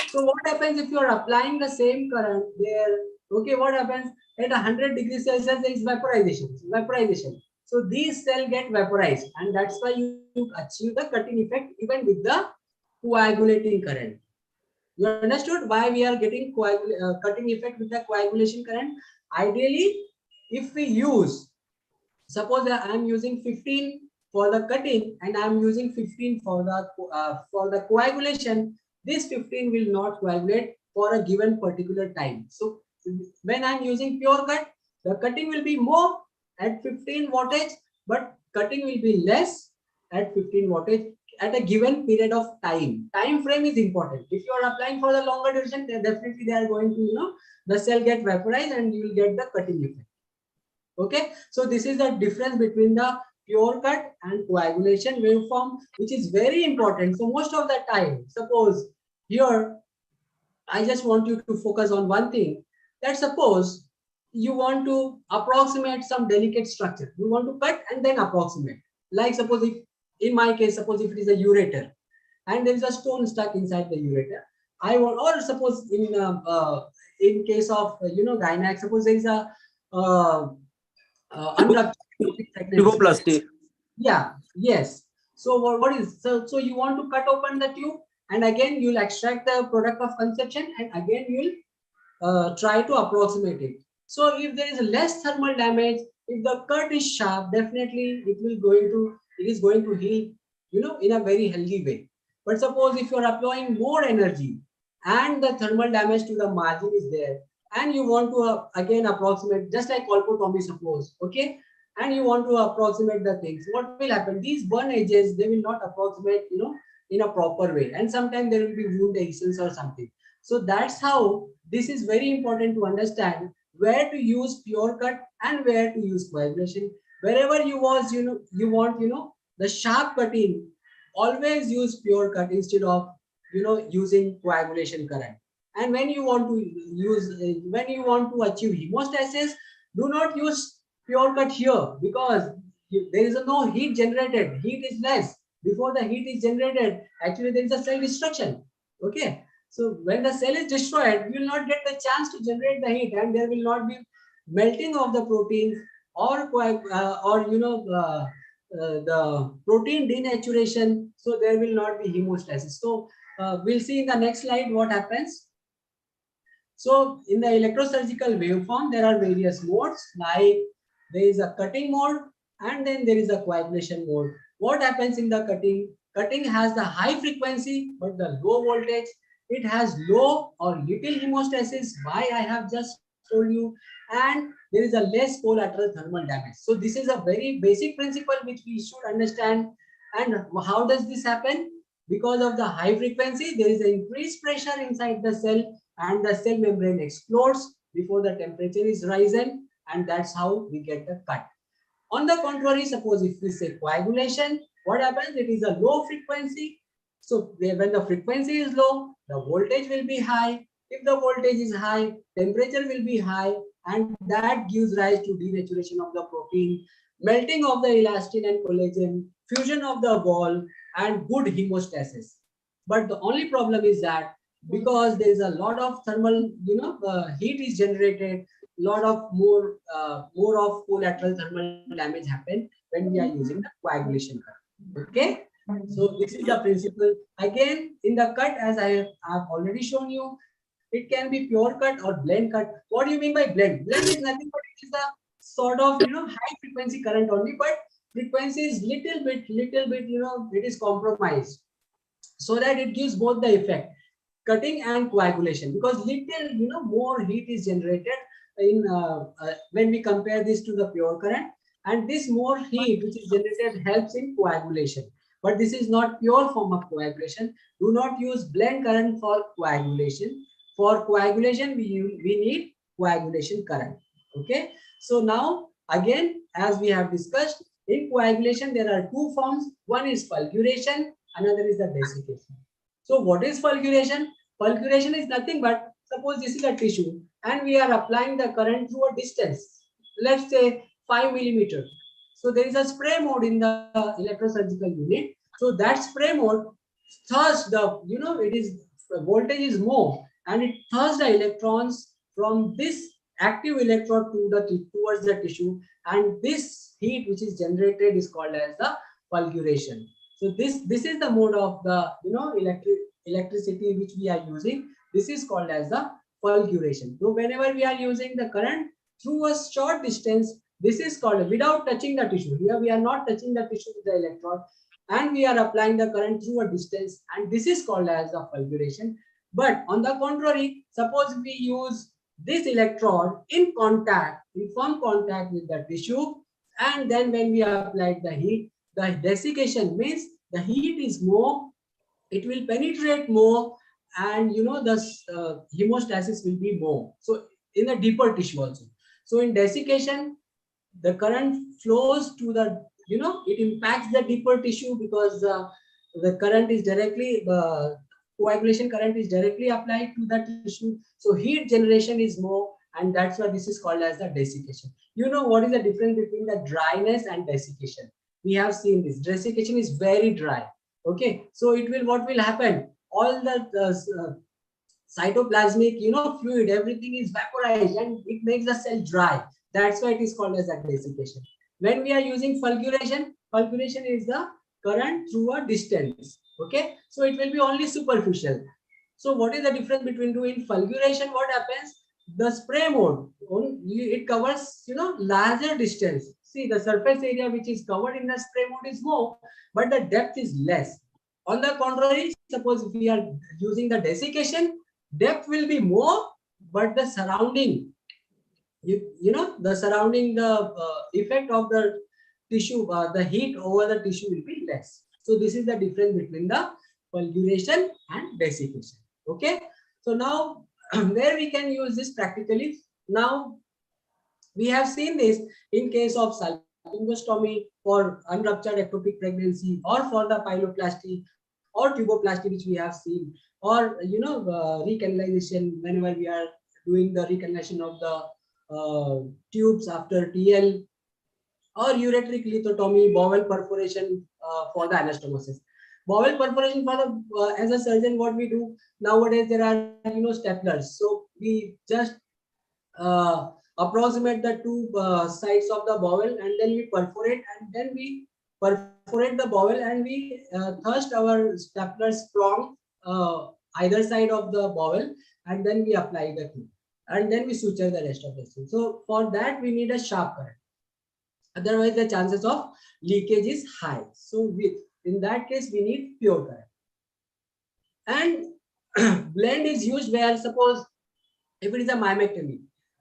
So what happens if you are applying the same current there? Okay, what happens at 100 degrees Celsius? There is vaporization. So these cells get vaporized, and that's why you achieve the cutting effect even with the coagulating current. You understood why we are getting cutting effect with the coagulation current? Ideally, if we use, suppose I am using 15 for the cutting and I am using 15 for the coagulation, this 15 will not coagulate for a given particular time. So when I am using pure cut, the cutting will be more at 15 wattage, but cutting will be less at 15 wattage at a given period of time. Time frame is important. If you are applying for the longer duration, then definitely they are going to, you know, the cell get vaporized and you will get the cutting effect. Okay, so this is the difference between the pure cut and coagulation waveform, which is very important. So most of the time, suppose here I just want you to focus on one thing, that suppose you want to approximate some delicate structure. You want to cut and then approximate. Like suppose if, in my case, suppose if it is a ureter and there is a stone stuck inside the ureter, I want, or suppose in case of gynac, suppose there is a unruptured pregnancy. Tuboplasty. Yeah, yes. So what is, so you want to cut open the tube and again you'll extract the product of conception and again you'll try to approximate it. So if there is less thermal damage, if the cut is sharp, definitely it is going to heal, in a very healthy way. But suppose if you are applying more energy and the thermal damage to the margin is there, and you want to again approximate, just like colpotomy, suppose, okay, and you want to approximate the things, what will happen? These burn edges, they will not approximate, in a proper way, and sometimes there will be wound adhesions or something. So that's how this is very important to understand where to use pure cut and where to use coagulation. Wherever you want, the sharp cutting, always use pure cut instead of, using coagulation current. And when you want to achieve hemostasis, do not use pure cut here, because there is no heat generated. Heat is less. Before the heat is generated, actually there is a cell destruction. Okay. So when the cell is destroyed, you will not get the chance to generate the heat, and there will not be melting of the proteins or the protein denaturation. So there will not be hemostasis. So we'll see in the next slide what happens. So in the electrosurgical waveform, there are various modes, like there is a cutting mode and then there is a coagulation mode. What happens in the cutting? Cutting has the high frequency but the low voltage. It has low or little hemostasis, why I have just told you, and there is a less collateral thermal damage. So this is a very basic principle which we should understand. And how does this happen? Because of the high frequency, there is an increased pressure inside the cell and the cell membrane explodes before the temperature is risen, and that's how we get the cut. On the contrary, suppose if we say coagulation, what happens? It is a low frequency. So when the frequency is low, the voltage will be high. If the voltage is high, temperature will be high, and that gives rise to denaturation of the protein, melting of the elastin and collagen, fusion of the wall, and good hemostasis. But the only problem is that because there is a lot of thermal, heat is generated, lot of more of collateral thermal damage happen when we are using the coagulation cut. Okay. So this is the principle. Again, in the cut, as I have already shown you, it can be pure cut or blend cut. What do you mean by blend? Blend is nothing but it is the sort of high frequency current only, but frequency is little bit, it is compromised so that it gives both the effect, cutting and coagulation, because little more heat is generated in when we compare this to the pure current, and this more heat which is generated helps in coagulation. But this is not pure form of coagulation. Do not use blend current for coagulation. For coagulation, we need coagulation current. Okay. So now again, as we have discussed, in coagulation there are two forms. One is fulguration, another is the desiccation. So what is fulguration? Fulguration is nothing but, suppose this is a tissue and we are applying the current through a distance, let's say 5 millimeter. So there is a spray mode in the electrosurgical unit. So that spray mode thrusts the, it is voltage is more, and it thrusts the electrons from this active electrode towards the tissue, and this heat which is generated is called as the fulguration. So this is the mode of the electricity which we are using. This is called as the fulguration. So whenever we are using the current through a short distance, this is called without touching the tissue. Here we are not touching the tissue with the electrode, and we are applying the current through a distance, and this is called as the fulguration. But on the contrary, suppose we use this electrode in firm contact with the tissue, and then when we apply the heat, the desiccation means the heat is more, it will penetrate more, and the hemostasis will be more. So in a deeper tissue also. So in desiccation, the current flows to the, it impacts the deeper tissue because the current is directly coagulation current is directly applied to the tissue. So heat generation is more, and that's why this is called as the desiccation. You know what is the difference between the dryness and desiccation? We have seen this. Desiccation is very dry. Okay, so what will happen? All the cytoplasmic, fluid, everything is vaporized and it makes the cell dry. That's why it is called as a desiccation. When we are using fulguration, fulguration is the current through a distance. Okay, so it will be only superficial. So what is the difference between doing fulguration? What happens? The spray mode, it covers, larger distance. See, the surface area which is covered in the spray mode is more, but the depth is less. On the contrary, suppose if we are using the desiccation, depth will be more, but the surrounding, the effect of the tissue, the heat over the tissue will be less. So this is the difference between the fulguration and desiccation. Okay. So now where we can use this practically? Now we have seen this in case of salpingostomy for unruptured ectopic pregnancy, or for the pyeloplasty or tuboplasty, which we have seen, or recanalization whenever we are doing the recanalization of the tubes after TL, or ureteric lithotomy, bowel perforation for the anastomosis. Bowel perforation for the as a surgeon, what we do nowadays, there are staplers. So we just approximate the two sides of the bowel, and then we perforate, and then we perforate the bowel, and we thrust our staplers from either side of the bowel, and then we apply the tube, and then we suture the rest of the thing. So for that we need a sharp current. Otherwise, the chances of leakage is high. So in that case, we need pure current. And blend is used where, suppose if it is a myomectomy,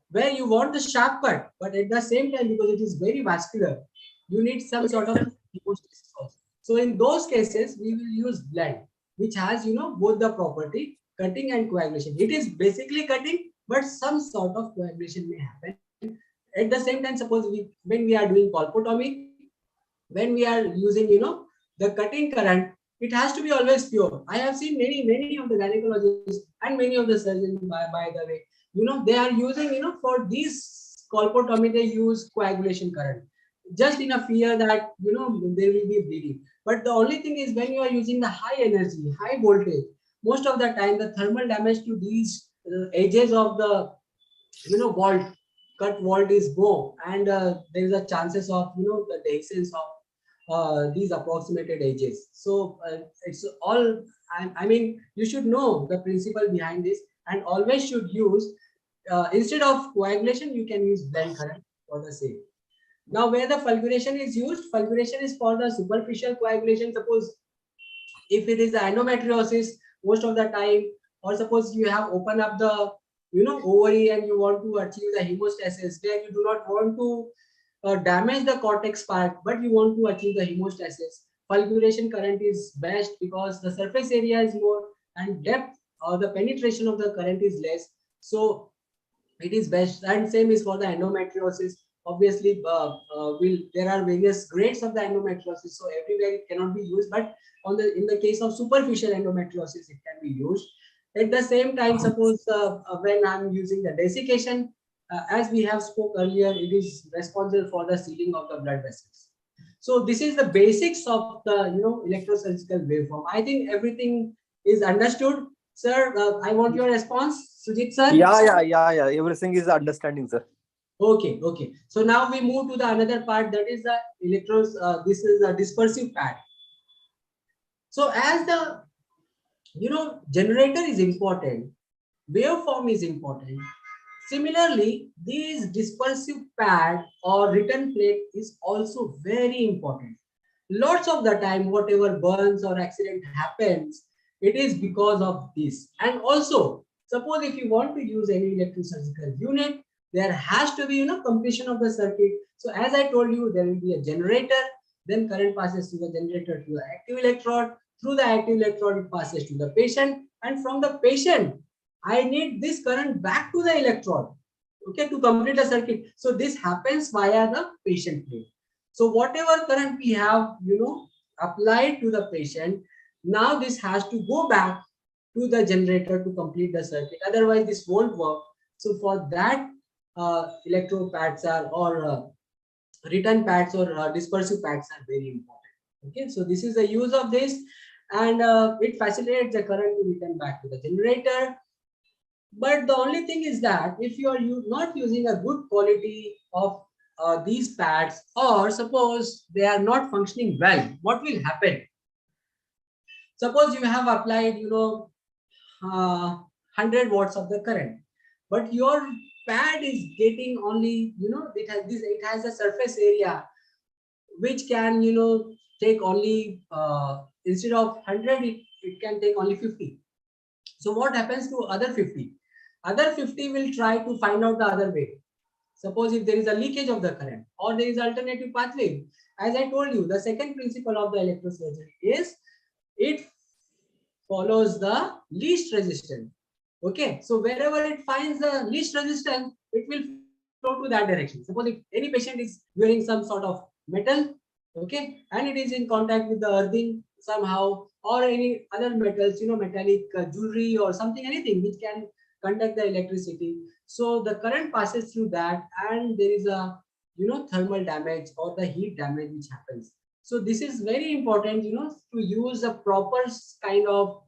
where you want the sharp cut, but at the same time, because it is very vascular, you need some sort of hemostasis also. So in those cases, we will use blend, which has both the property, cutting and coagulation. It is basically cutting, but some sort of coagulation may happen. At the same time, suppose when we are doing colpotomy, when we are using the cutting current, it has to be always pure. I have seen many of the gynecologists and many of the surgeons, by the way, they are using for these colpotomy, they use coagulation current, just in a fear that there will be bleeding. But the only thing is, when you are using the high energy, high voltage, most of the time the thermal damage to these edges of the cut vault is more, and there is a chances of the dehiscence of these approximated edges. So it's all, I mean, you should know the principle behind this, and always should use instead of coagulation, you can use blend current for the same. Now where the fulguration is used, fulguration is for the superficial coagulation. Suppose if it is the endometriosis, most of the time, or suppose you have opened up the ovary and you want to achieve the hemostasis, where you do not want to damage the cortex part, but you want to achieve the hemostasis. Fulguration current is best because the surface area is more and depth or the penetration of the current is less. So it is best, and same is for the endometriosis. Obviously, there are various grades of the endometriosis, so everywhere it cannot be used. But in the case of superficial endometriosis, it can be used. At the same time, suppose when I'm using the desiccation, as we have spoke earlier, it is responsible for the sealing of the blood vessels. So this is the basics of the electrosurgical waveform. I think everything is understood, sir. I want your response, Sujit sir. Yeah. Everything is understanding, sir. Okay. So now we move to the another part, that is the this is a dispersive pad. So as the generator is important, waveform is important. Similarly, this dispersive pad or return plate is also very important. Lots of the time, whatever burns or accident happens, it is because of this. And also, suppose if you want to use any electrosurgical unit, there has to be completion of the circuit. So as I told you, there will be a generator, then current passes to the generator to the active electrode. Through the active electrode, it passes to the patient, and from the patient, I need this current back to the electrode, okay, to complete the circuit. So this happens via the patient plate. So whatever current we have, applied to the patient, now this has to go back to the generator to complete the circuit. Otherwise, this won't work. So for that, electro pads are or return pads or dispersive pads are very important. Okay, so this is the use of this, and it facilitates the current to return back to the generator. But the only thing is that if you are not using a good quality of these pads, or suppose they are not functioning well, what will happen? Suppose you have applied 100 watts of the current, but your pad is getting only it has a surface area which can take only instead of 100 it can take only 50. So what happens to other 50? Other 50 will try to find out the other way. Suppose if there is a leakage of the current or there is alternative pathway. As I told you, the second principle of the electrosurgery is it follows the least resistance. Okay, so wherever it finds the least resistance, it will flow to that direction. Suppose if any patient is wearing some sort of metal, okay, and it is in contact with the earthing somehow, or any other metals, metallic jewelry or something, anything which can conduct the electricity. So the current passes through that, and there is a thermal damage or the heat damage which happens. So this is very important, to use a proper kind of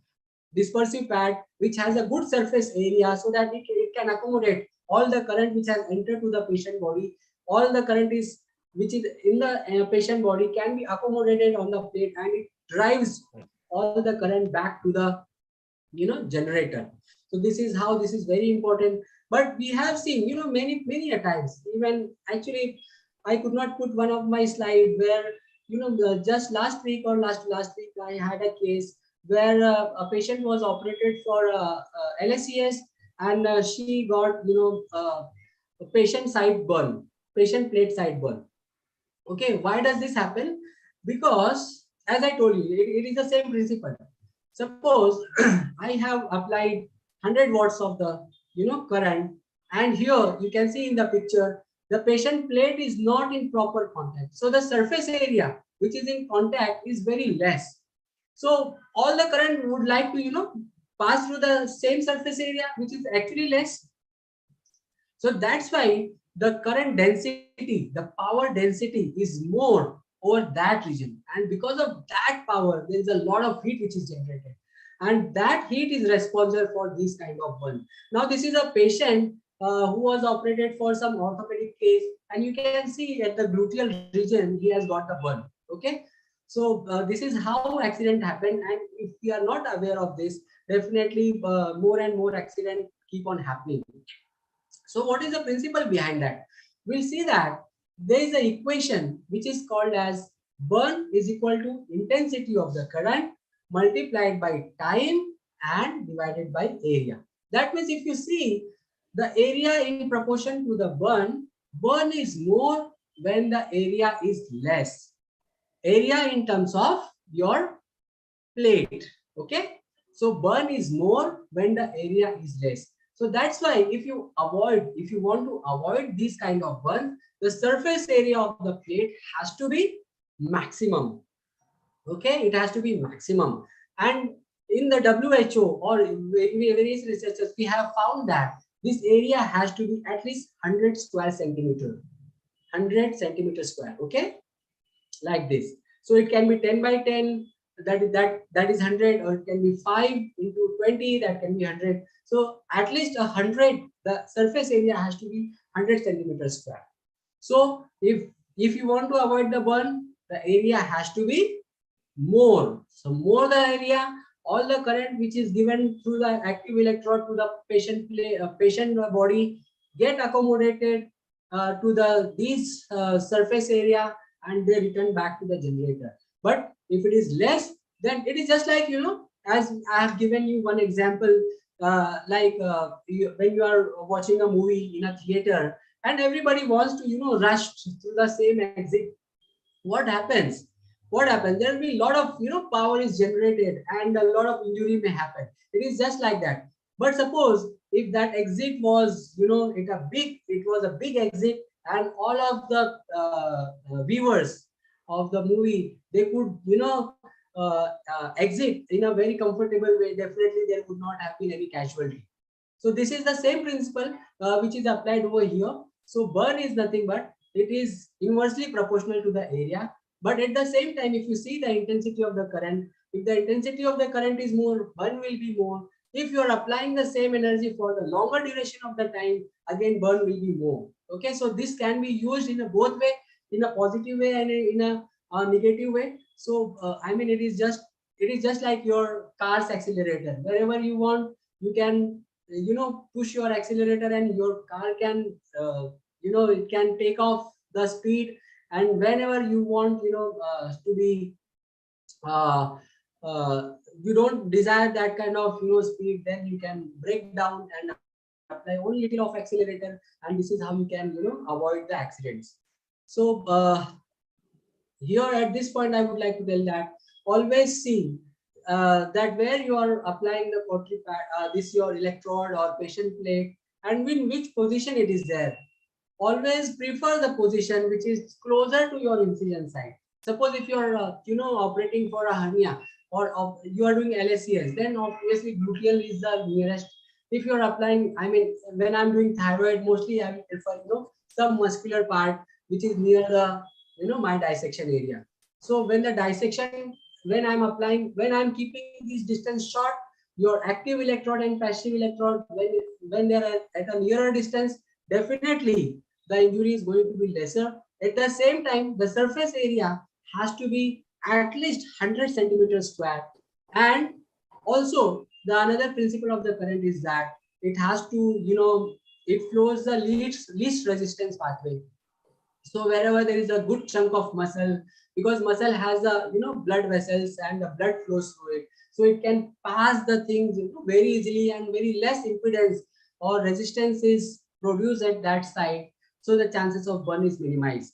dispersive pad which has a good surface area, so that it can accommodate all the current which has entered to the patient body. All the current which is in the patient body can be accommodated on the plate, and it drives all the current back to the generator. So this is how this is very important. But we have seen many a times, even actually I could not put one of my slide where just last week or last week I had a case where a patient was operated for LSES, and she got a patient side burn, patient plate side burn. Okay, why does this happen? Because as I told you, it is the same principle. Suppose I have applied 100 watts of the current, and here you can see in the picture the patient plate is not in proper contact. So the surface area which is in contact is very less. So all the current would like to pass through the same surface area which is actually less. So that's why the current density, the power density is more over that region, and because of that power there is a lot of heat which is generated, and that heat is responsible for this kind of burn. Now this is a patient who was operated for some orthopedic case, and you can see at the gluteal region he has got a burn. Okay, so this is how accident happened, and if we are not aware of this, definitely more and more accidents keep on happening. So what is the principle behind that? We'll see that there is an equation which is called as burn is equal to intensity of the current multiplied by time and divided by area. That means if you see the area in proportion to the burn is more when the area is less. Area in terms of your plate. Okay, so burn is more when the area is less. So that's why if you want to avoid this kind of burn, the surface area of the plate has to be maximum. Okay, it has to be maximum. And in the WHO or various researchers, we have found that this area has to be at least 100 square centimeter, 100 centimeter square. Okay, like this. So it can be 10 by 10. That is 100, or it can be 5 into 20, that can be 100. So at least 100, the surface area has to be 100 centimeters square. So if you want to avoid the burn, the area has to be more. So more the area, all the current which is given through the active electrode to the patient body get accommodated to these surface area, and they return back to the generator. But if it is less, then it is just like, as I have given you one example, when you are watching a movie in a theater and everybody wants to, rush to the same exit. What happens? There will be a lot of, power is generated and a lot of injury may happen. It is just like that. But suppose if that exit was, it was a big exit, and all of the viewers of the movie, they could, exit in a very comfortable way, definitely there would not have been any casualty. So this is the same principle which is applied over here. So burn is nothing but it is inversely proportional to the area. But at the same time, if you see the intensity of the current, if the intensity of the current is more, burn will be more. If you are applying the same energy for the longer duration of the time, again burn will be more. Okay, so this can be used in a both way, in a positive way and in a negative way. So I mean, it is just like your car's accelerator. Wherever you want, you can push your accelerator and your car can it can take off the speed, and whenever you want to be uh, you don't desire that kind of speed, then you can break down and apply only little of accelerator, and this is how you can avoid the accidents. So here at this point I would like to tell that always see that where you are applying the cautery pad, this your electrode or patient plate, and in which position it is there. Always prefer the position which is closer to your incision site. Suppose if you are operating for a hernia, or you are doing LSCS, then obviously gluteal is the nearest. If you are applying, I mean, when I'm doing thyroid, mostly I will prefer some muscular part which is near the my dissection area. So when the dissection, when I'm applying, when I'm keeping this distance short, your active electrode and passive electrode, when they are at a nearer distance, definitely the injury is going to be lesser. At the same time, the surface area has to be at least 100 centimeters square. And also the another principle of the current is that it has to, it flows the least resistance pathway. So wherever there is a good chunk of muscle, because muscle has a blood vessels and the blood flows through it, so it can pass the things very easily, and very less impedance or resistance is produced at that site, so the chances of burn is minimized.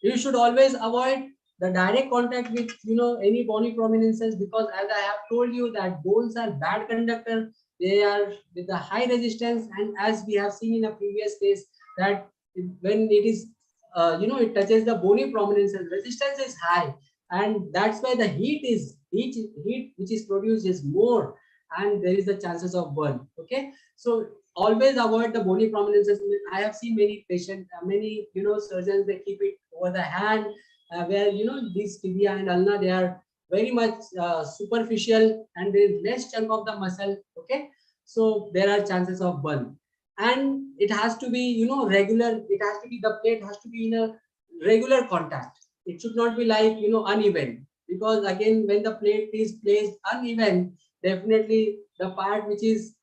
You should always avoid the direct contact with any bony prominences, because as I have told you that bones are bad conductor, they are with a high resistance, and as we have seen in a previous case that when it is it touches the bony prominences, resistance is high, and that's why the heat which is produced is more, and there is the chances of burn. Okay, so always avoid the bony prominences. I have seen many patients, many surgeons, they keep it over the hand, where these tibia and ulna, they are very much superficial, and there is less chunk of the muscle. Okay, so there are chances of burn. And it has to be regular. It has to be, the plate has to be in a regular contact. It should not be like uneven, because again when the plate is placed uneven, definitely the part which is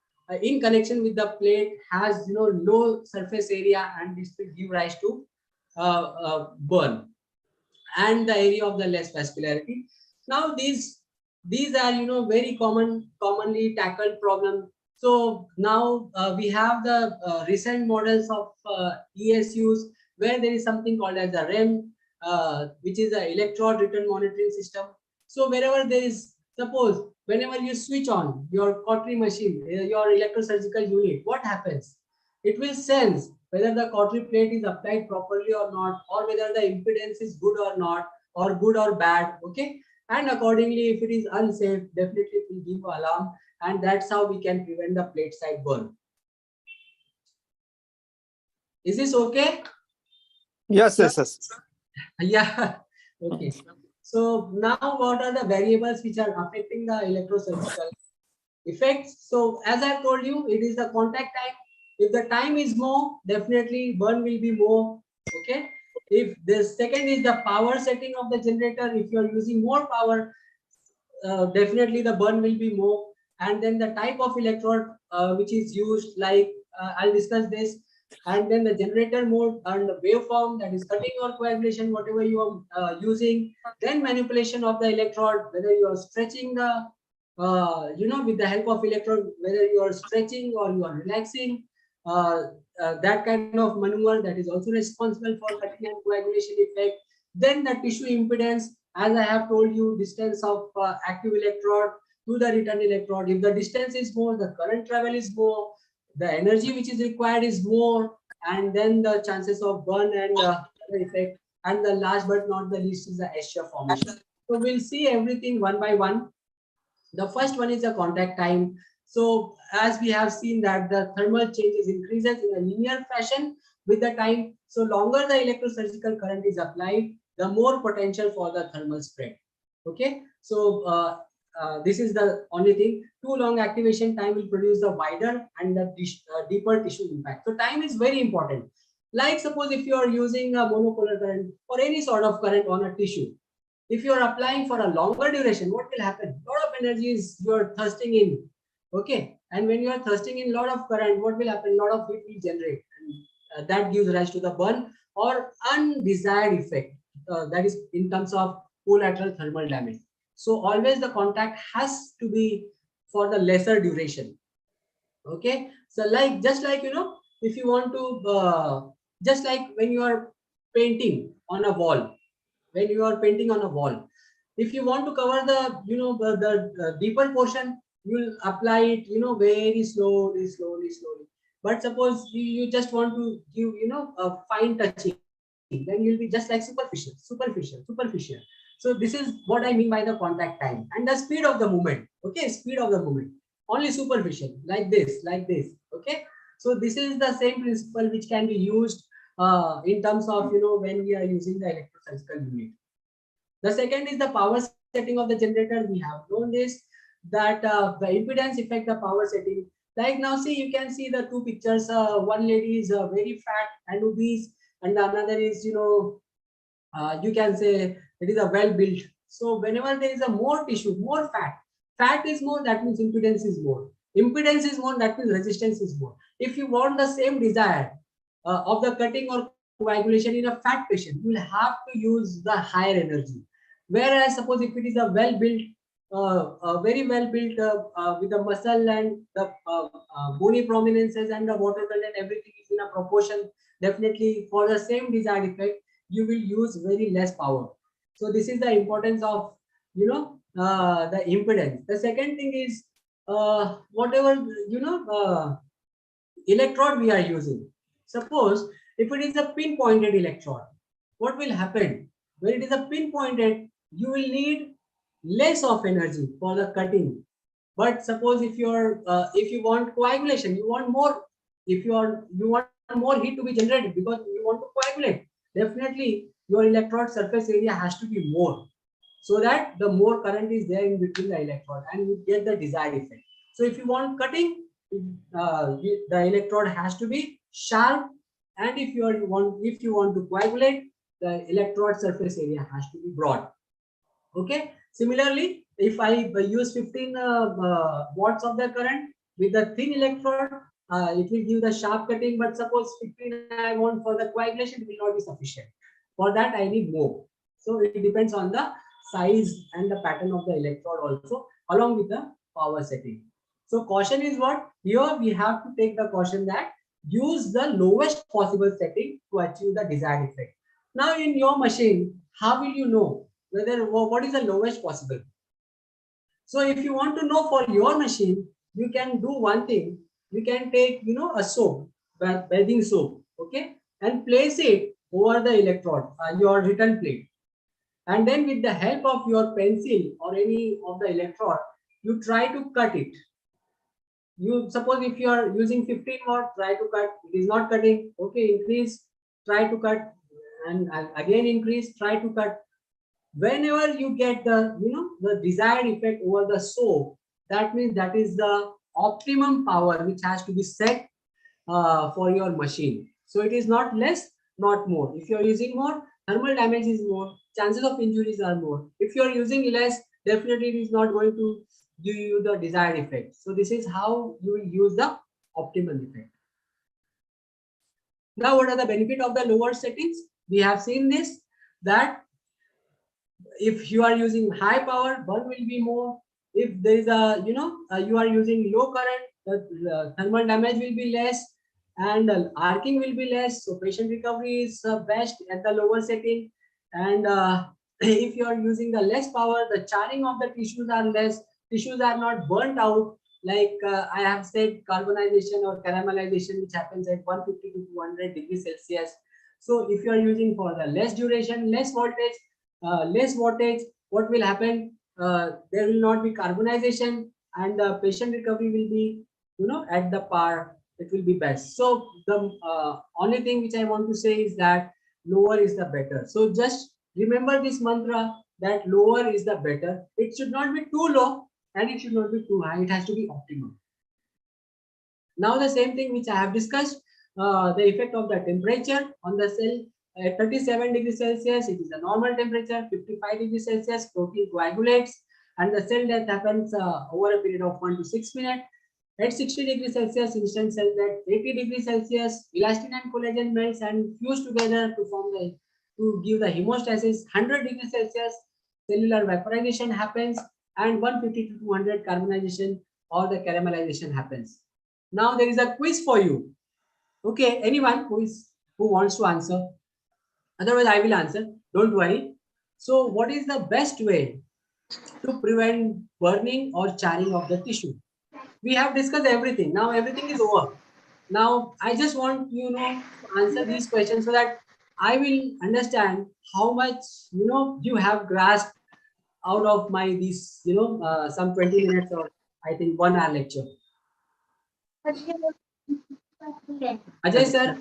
in connection with the plate has low surface area, and this will give rise to burn, and the area of the less vascularity. Now these are very commonly tackled problem. So now we have the recent models of ESUs, where there is something called as a REM, which is the electrode return monitoring system. So wherever there is, suppose whenever you switch on your cautery machine, your electrosurgical unit, what happens? It will sense whether the cautery plate is applied properly or not, or whether the impedance is good or not, or good or bad. Okay, and accordingly, if it is unsafe, definitely it will give alarm, and that's how we can prevent the plate side burn. Is this okay? Yes. Yeah. Okay. So now what are the variables which are affecting the electrosurgical effects? So as I told you, it is the contact time. If the time is more, definitely burn will be more. Okay. If the second is the power setting of the generator, if you are using more power, definitely the burn will be more. And then the type of electrode which is used, like I'll discuss this. And then the generator mode and the waveform, that is cutting or coagulation, whatever you are using. Then manipulation of the electrode, whether you are stretching the with the help of electrode, whether you are stretching or you are relaxing, that kind of maneuver, that is also responsible for cutting and coagulation effect. Then the tissue impedance, as I have told you, distance of active electrode to the return electrode. If the distance is more, the current travel is more, the energy which is required is more, and then the chances of burn and effect. And the last but not the least is the SCF formation. So we'll see everything one by one. The first one is the contact time. So as we have seen that the thermal changes increases in a linear fashion with the time. So longer the electrosurgical current is applied, the more potential for the thermal spread. Okay. So this is the only thing. Too long activation time will produce the wider and the deeper tissue impact. So time is very important. Like suppose if you are using a monopolar current or any sort of current on a tissue, if you are applying for a longer duration, what will happen? A lot of energy is you are thirsting in. Okay. And when you are thirsting in a lot of current, what will happen? A lot of heat will generate. And that gives rise to the burn or undesired effect. That is in terms of collateral thermal damage. So always the contact has to be for the lesser duration. Okay. So like, just like, if you want to, just like when you are painting on a wall, if you want to cover the the deeper portion, you will apply it very slowly. But suppose you just want to give a fine touching, then you'll be just like superficial. So this is what I mean by the contact time and the speed of the movement. Okay, speed of the movement, only superficial, like this. Okay, so this is the same principle which can be used in terms of when we are using the electrosurgical unit. The second is the power setting of the generator. We have known this, that the impedance affect the power setting. Like now, see, you can see the two pictures. One lady is very fat and obese, and the another is, you can say it is a well built. So whenever there is a more tissue, more fat is more, that means impedance is more. Impedance is more, that means resistance is more. If you want the same desire of the cutting or coagulation in a fat patient, you will have to use the higher energy. Whereas suppose if it is a well-built, very well-built with the muscle and the bony prominences and the water content, everything is in a proportion, definitely for the same desired effect, you will use very less power. So this is the importance of, the impedance. The second thing is, whatever, electrode we are using. Suppose if it is a pinpointed electrode, what will happen? When it is a pinpointed, you will need less of energy for the cutting. But suppose if you want coagulation, you want more. If you want more heat to be generated because you want to coagulate, definitely your electrode surface area has to be more, so that the more current is there in between the electrode and you get the desired effect. So if you want cutting, the electrode has to be sharp, and if you want to coagulate, the electrode surface area has to be broad. Okay. Similarly, if I use 15 watts of the current with the thin electrode, it will give the sharp cutting. But suppose 15 I want for the coagulation, it will not be sufficient. For that I need more. So it depends on the size and the pattern of the electrode also, along with the power setting. So caution is what? Here we have to take the caution that use the lowest possible setting to achieve the desired effect. Now in your machine, how will you know what is the lowest possible? So if you want to know for your machine, you can do one thing. You can take a soap, bathing soap, okay, and place it over the electrode, your return plate, and then with the help of your pencil or any of the electrode, you try to cut it. You suppose if you are using 15 watt, try to cut, it is not cutting. Okay, increase, try to cut, and again increase, try to cut. Whenever you get the the desired effect over the soap, that means that is the optimum power which has to be set for your machine. So it is not less, not more. If you are using more, thermal damage is more, chances of injuries are more. If you are using less, definitely it is not going to give you the desired effect. So this is how you will use the optimal effect. Now, what are the benefit of the lower settings? We have seen this, that if you are using high power, burn will be more. If there is a you are using low current, the thermal damage will be less and arcing will be less. So patient recovery is best at the lower setting. And if you are using the less power, the charring of the tissues are less. Tissues are not burnt out, like I have said, carbonization or caramelization, which happens at 150 to 200 degrees Celsius. So if you are using for the less duration, less voltage, what will happen? There will not be carbonization, and the patient recovery will be, at the par. It will be best. So the only thing which I want to say is that lower is the better. So just remember this mantra, that lower is the better. It should not be too low and it should not be too high. It has to be optimum. Now the same thing which I have discussed, the effect of the temperature on the cell. At 37 degrees Celsius, it is a normal temperature. 55 degrees Celsius, protein coagulates, and the cell death happens over a period of 1 to 6 minutes. At 60 degrees Celsius, instant cell death. 80 degrees Celsius, elastin and collagen melts and fuse together to give the hemostasis. 100 degrees Celsius, cellular vaporization happens, and 150 to 200 carbonization or the caramelization happens. Now there is a quiz for you. Okay, anyone who wants to answer? Otherwise, I will answer. Don't worry. So, what is the best way to prevent burning or charring of the tissue? We have discussed everything. Now everything is over. Now I just want to answer these questions so that I will understand how much you have grasped out of my some 20 minutes or I think 1 hour lecture. Ajay sir.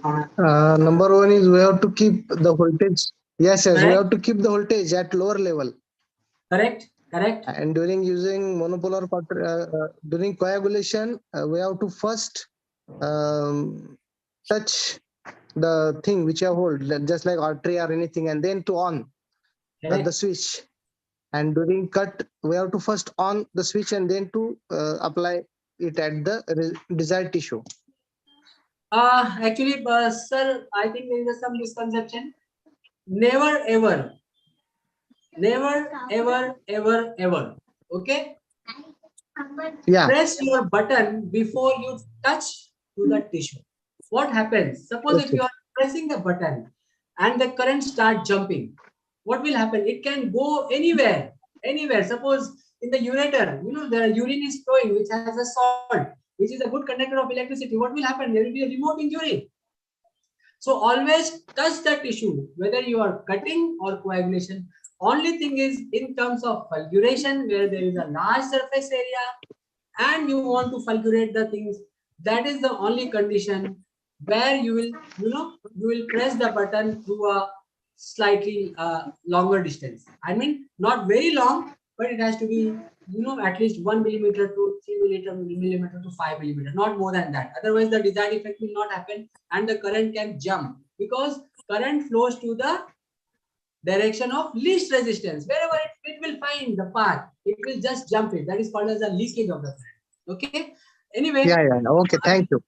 Number one is we have to keep the voltage. Yes, we Correct. have to keep the voltage at lower level. Correct. And during using monopolar during coagulation, we have to first touch the thing which you hold, just like artery or anything, and then to on the switch. And during cut, we have to first on the switch and then to apply it at the desired tissue. Actually, sir, I think there is some misconception. Never ever. Okay. Yeah. Press your button before you touch to the tissue. What happens? Suppose if you are pressing the button and the current starts jumping, what will happen? It can go anywhere. Suppose in the ureter, the urine is flowing, which has a salt, which is a good conductor of electricity. What will happen? There will be a remote injury. So always touch the tissue, whether you are cutting or coagulation. Only thing is in terms of fulguration, where there is a large surface area and you want to fulgurate the things, that is the only condition where you will press the button through a slightly longer distance. I mean, not very long, but it has to be at least 1 millimeter to 3 millimeter to 5 millimeter, not more than that. Otherwise the desired effect will not happen and the current can jump, because current flows to the direction of least resistance. Wherever it will find the path, it will just jump it. That is called as a leakage of the current. Okay. Anyway. Yeah. Okay. Thank you.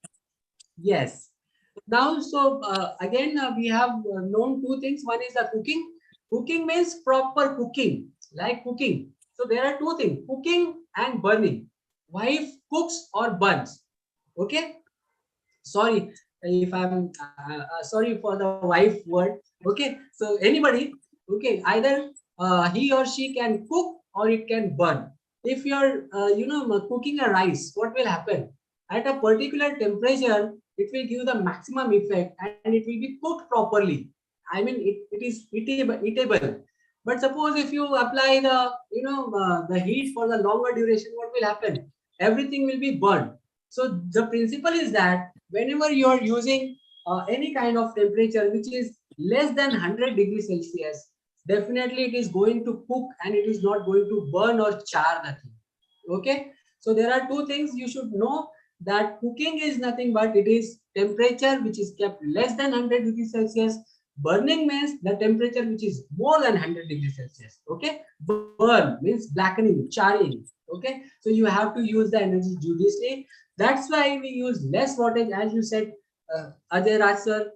Yes. Now, so again, we have known 2 things. One is the cooking. Cooking means proper cooking, like cooking. So there are 2 things: cooking and burning. Wife cooks or burns. Okay. Sorry if I'm sorry for the wife word. Okay. So anybody, okay, either he or she can cook or it can burn. If you're cooking a rice, what will happen? At a particular temperature, it will give the maximum effect and it will be cooked properly. I mean, it is eatable. But suppose if you apply the heat for the longer duration, what will happen? Everything will be burned. So the principle is that whenever you are using any kind of temperature which is less than 100 degrees Celsius, definitely it is going to cook and it is not going to burn or char the thing. Okay. So there are 2 things you should know, that cooking is nothing but it is temperature which is kept less than 100 degrees Celsius. Burning means the temperature which is more than 100 degrees Celsius. Okay. Burn means blackening, charring. Okay. So you have to use the energy judiciously. That's why we use less wattage, as you said, Ajay Raj sir,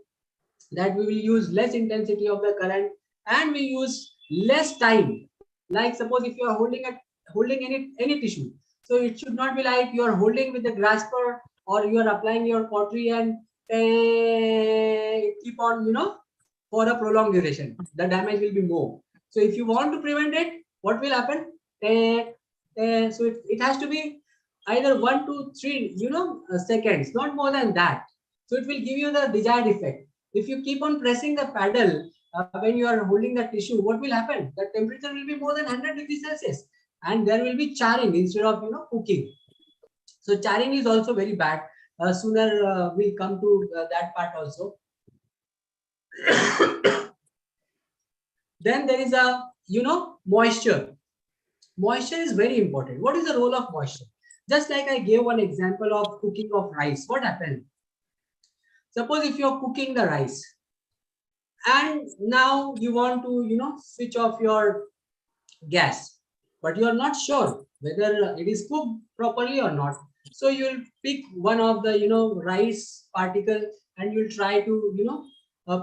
that we will use less intensity of the current and we use less time. Like suppose if you are holding any tissue, so it should not be like you are holding with the grasper or you are applying your pottery and keep on for a prolonged duration. The damage will be more. So if you want to prevent it, what will happen? So it has to be either 1 to 3 seconds, not more than that. So it will give you the desired effect. If you keep on pressing the paddle when you are holding the tissue, what will happen? The temperature will be more than 100 degrees Celsius, and there will be charring instead of cooking. So charring is also very bad. Sooner we'll come to that part also. Then there is a moisture. Moisture is very important. What is the role of moisture? Just like I gave one example of cooking of rice. What happens? Suppose if you are cooking the rice, and now you want to switch off your gas, but you are not sure whether it is cooked properly or not. So you will pick one of the rice particle, and you'll try to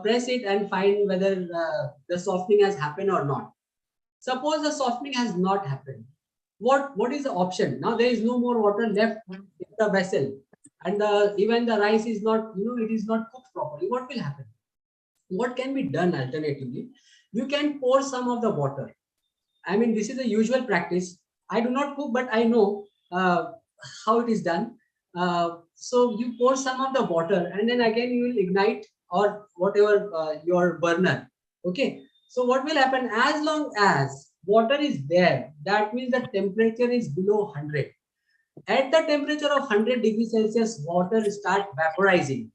press it and find whether the softening has happened or not. Suppose the softening has not happened. What is the option? Now there is no more water left in the vessel, and even the rice is not it is not cooked properly. What will happen? What can be done alternatively? You can pour some of the water. I mean, this is a usual practice. I do not cook, but I know how it is done. So you pour some of the water, and then again you will ignite or whatever your burner. Okay. So what will happen? As long as water is there, that means the temperature is below 100. At the temperature of 100 degrees Celsius, water start vaporizing.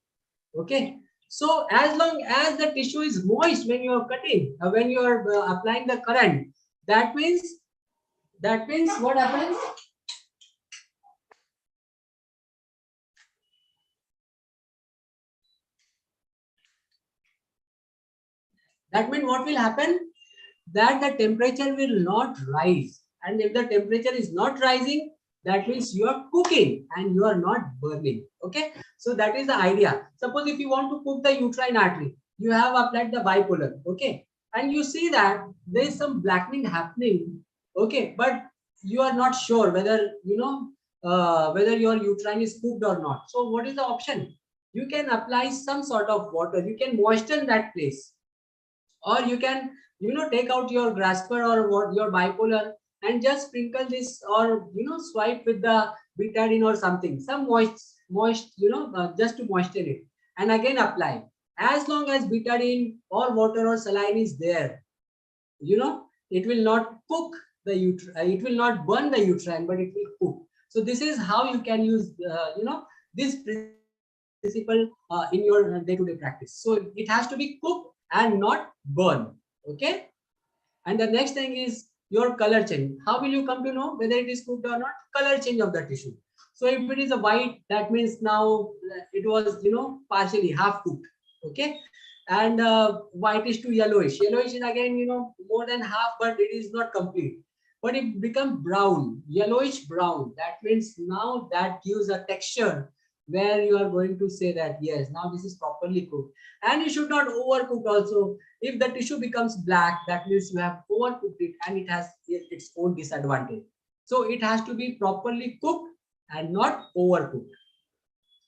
Okay. So as long as the tissue is moist when you are cutting, when you are applying the current, that means what happens? That means what will happen? That the temperature will not rise. And if the temperature is not rising, that means you are cooking and you are not burning. Okay. So that is the idea. Suppose if you want to cook the uterine artery, you have applied the bipolar. Okay. And you see that there is some blackening happening. Okay. But you are not sure whether, whether your uterine is cooked or not. So what is the option? You can apply some sort of water. You can moisten that place. Or you can, take out your grasper or your bipolar and just sprinkle this, or swipe with the betadine or something, some moist, just to moisten it, and again apply. As long as betadine or water or saline is there, it will not cook the uterine, it will not burn the uterine, but it will cook. So this is how you can use, this principle in your day-to-day practice. So it has to be cooked and not burn. Okay. And the next thing is your color change. How will you come to know whether it is cooked or not? Color change of the tissue. So if it is a white, that means now it was partially half cooked. Okay. And whitish to yellowish. Yellowish is again more than half, but it is not complete. But it becomes brown, yellowish brown. That means now that gives a texture where you are going to say that yes, now this is properly cooked. And you should not overcook also. If the tissue becomes black, that means you have overcooked it, and it has its own disadvantage. So it has to be properly cooked and not overcooked.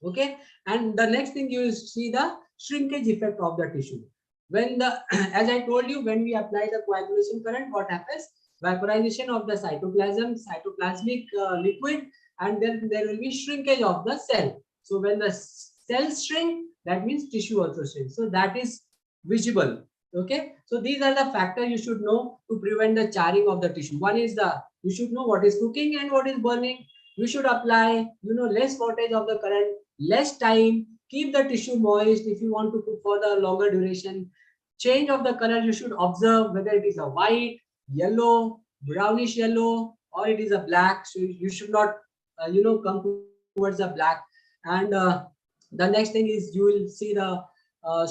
Okay. And the next thing, you see the shrinkage effect of the tissue. When the, as I told you, when we apply the coagulation current, what happens? Vaporization of the cytoplasmic liquid, and then there will be shrinkage of the cell. So when the cells shrink, that means tissue also shrinks. So that is visible. Okay. So these are the factors you should know to prevent the charring of the tissue. One is you should know what is cooking and what is burning. You should apply, less voltage of the current, less time, keep the tissue moist if you want to cook for the longer duration. Change of the color, you should observe whether it is a white, yellow, brownish yellow, or it is a black. So you should not, come towards the black. And the next thing is you will see the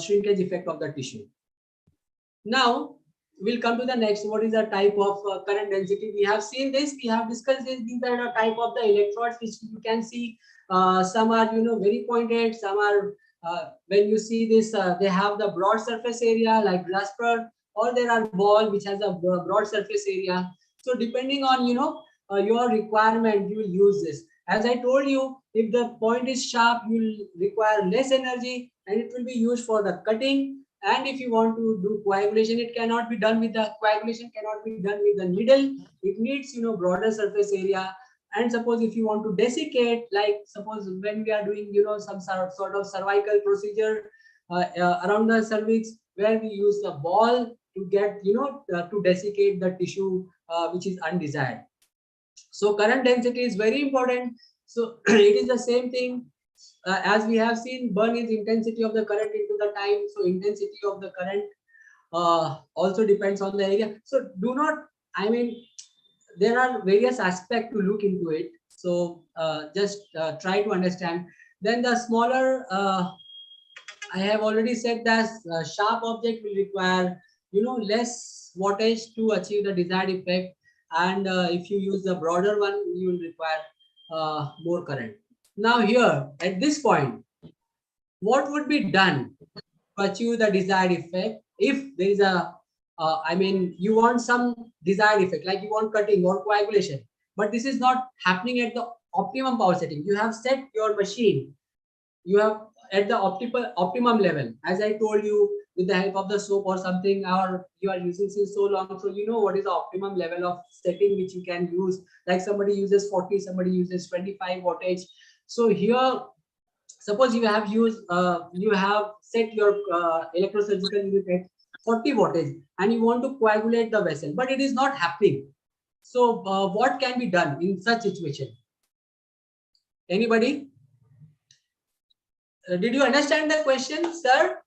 shrinkage effect of the tissue. Now we'll come to the next. What is the type of current density? We have seen this. We have discussed this. These are the type of the electrodes which you can see. Some are very pointed. Some are when you see this, they have the broad surface area like grasper, or there are ball which has a broad surface area. So depending on your requirement, you will use this. As I told you, if the point is sharp, you will require less energy, and it will be used for the cutting. And if you want to do coagulation, it cannot be done with the needle. It needs broader surface area. And suppose if you want to desiccate, like suppose when we are doing some sort of cervical procedure, around the cervix, where we use the ball to get, to desiccate the tissue which is undesired. So current density is very important. So it is the same thing as we have seen. Burn is intensity of the current into the time. So intensity of the current also depends on the area. So do not, I mean, there are various aspects to look into it. So just try to understand. Then the smaller, I have already said that sharp object will require, less wattage to achieve the desired effect. And if you use the broader one, you will require more current. Now here, at this point, what would be done to achieve the desired effect? If there is a, I mean, you want some desired effect, like you want cutting or coagulation, but this is not happening at the optimum power setting. You have set your machine, you have at the optimum level, as I told you, with the help of the soap or something, or you are using since so long, so you know what is the optimum level of setting which you can use. Like somebody uses 40, somebody uses 25 wattage. So here, suppose you have used, you have set your electrosurgical unit at 40 wattage and you want to coagulate the vessel, but it is not happening. So what can be done in such situation? Anybody? Did you understand the question, sir?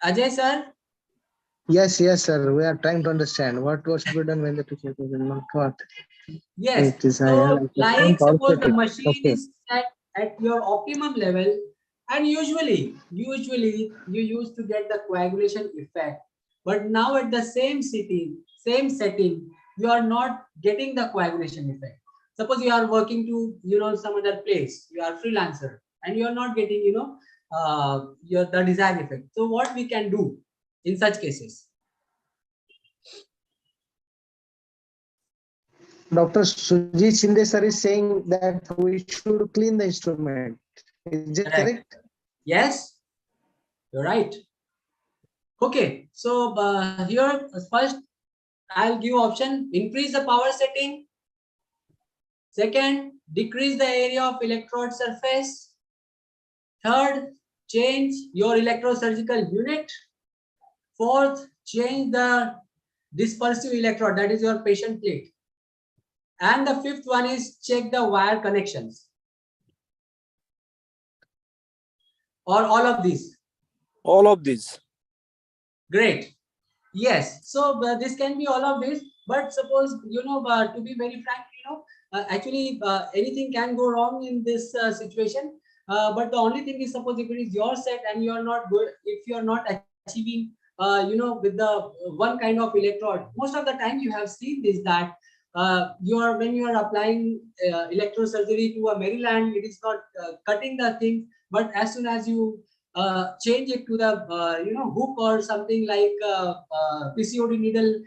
Ajay, sir? Yes, sir. We are trying to understand what was to be done when the tissue is not what. Yes. It is So, like suppose the machine Okay. is set at your optimum level, and usually you used to get the coagulation effect, but now at the same setting, you are not getting the coagulation effect. Suppose you are working to some other place, you are freelancer, and you are not getting the desired effect. So what we can do in such cases? Dr. Sujit Shinde sir is saying that we should clean the instrument. Is it correct? Yes, you're right. Okay, so here first I'll give option: increase the power setting. Second, decrease the area of electrode surface. Third, change your electrosurgical unit. Fourth, change the dispersive electrode, that is your patient plate. And the fifth one is check the wire connections. Or all of these? All of these. Great. Yes. So this can be all of this. But suppose, to be very frank, actually anything can go wrong in this situation. But the only thing is, suppose if it is your set and you are not good, if you are not achieving, with the one kind of electrode, most of the time you have seen this, that when you are applying electrosurgery to a Maryland, it is not cutting the thing, but as soon as you change it to the hook or something like PCOD needle,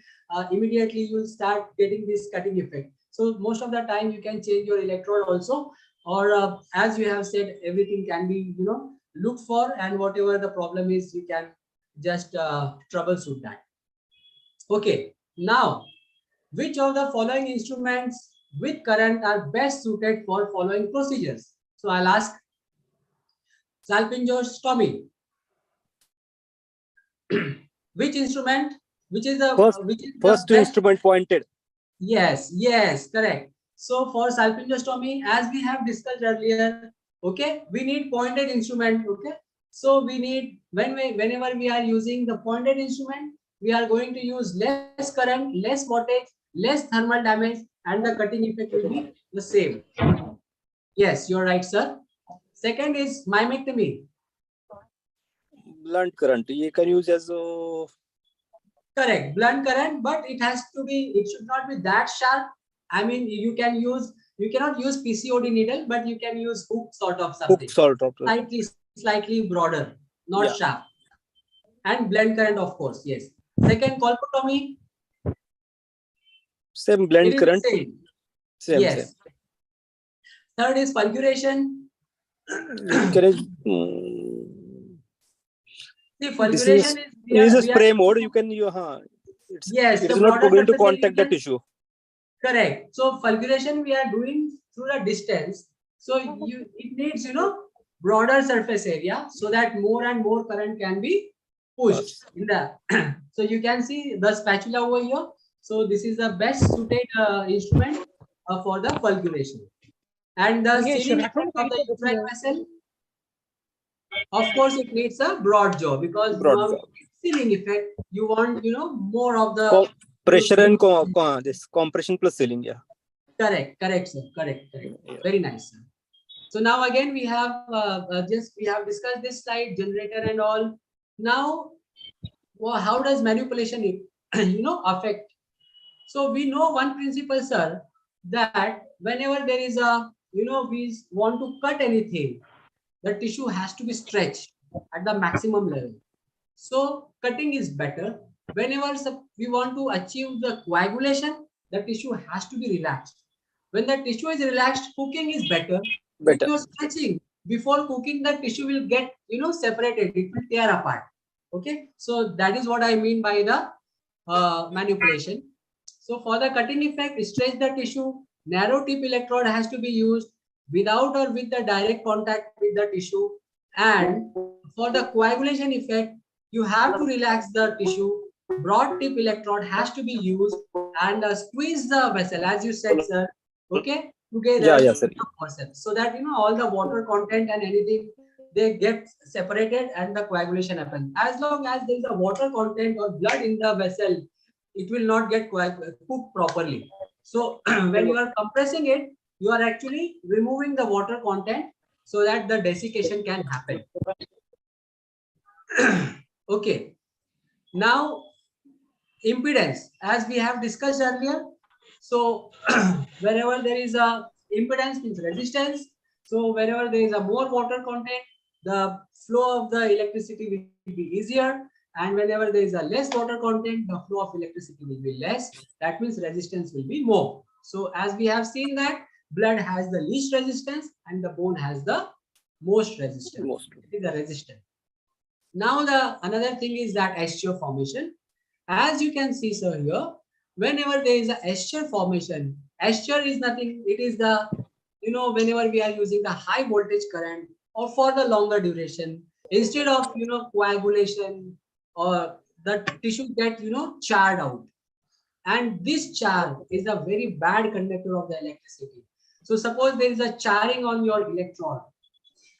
immediately you will start getting this cutting effect. So most of the time you can change your electrode also, or as you have said, everything can be looked for, and whatever the problem is, you can just troubleshoot that. Okay, now which of the following instruments with current are best suited for following procedures? So I'll ask: salpingostomy. Which instrument? Which is the first instrument pointed? Yes, correct. So for salpingostomy, as we have discussed earlier, okay, we need pointed instrument. Okay, so we need, whenever we are using the pointed instrument, we are going to use less current, less wattage, less thermal damage, and the cutting effect will be the same. Yes, you're right, sir. Second is myomectomy. Blunt current. You can use as correct, blunt current, but it should not be that sharp. I mean, you cannot use PCOD needle, but you can use hook sort of something. Hook sort of. Slightly broader, not sharp. And blunt current, of course, yes. Second, colpotomy. Same blunt current. Same. Yes. Same. Third is fulguration. See, fulguration is a spray mode. You can it's not going to contact the tissue. Correct. So fulguration we are doing through the distance. So it needs broader surface area so that more and more current can be pushed in the. So you can see the spatula over here. So this is the best suited instrument for the fulguration. And the sealing effect of the upright vessel, of course, it needs a broad jaw, because Broad now jaw. sealing effect, you want more of the Pressure and this compression plus sealing. Yeah. correct, sir, correct. Very nice, sir. So now again we have we have discussed this slide, generator and all. Now, how does manipulation affect? So we know one principle, sir, that whenever there is a we want to cut anything, the tissue has to be stretched at the maximum level. So cutting is better. Whenever we want to achieve the coagulation, the tissue has to be relaxed. When the tissue is relaxed, cooking is better. When you're stretching, before cooking, the tissue will get separated. It will tear apart. Okay, so that is what I mean by the manipulation. So for the cutting effect, stretch the tissue. Narrow tip electrode has to be used without or with the direct contact with the tissue. And for the coagulation effect, you have to relax the tissue. Broad tip electrode has to be used and squeeze the vessel, as you said, sir. Okay, together. Yeah, sir. So that all the water content and anything, they get separated and the coagulation happens. As long as there is a water content or blood in the vessel, it will not get cooked properly. So when you are compressing it, you are actually removing the water content so that the desiccation can happen. Okay. Now, impedance, as we have discussed earlier. So wherever there is a impedance means resistance. So wherever there is a more water content, the flow of the electricity will be easier. And whenever there is a less water content, the flow of electricity will be less. That means resistance will be more. So as we have seen that blood has the least resistance and the bone has the most resistance. It is the resistance. Now another thing is that eschar formation. As you can see, sir, here, whenever there is a eschar formation, eschar is nothing. It is the whenever we are using the high voltage current or for the longer duration, instead of coagulation, or the tissue get charred out, and this char is a very bad conductor of the electricity. So suppose there is a charring on your electrode,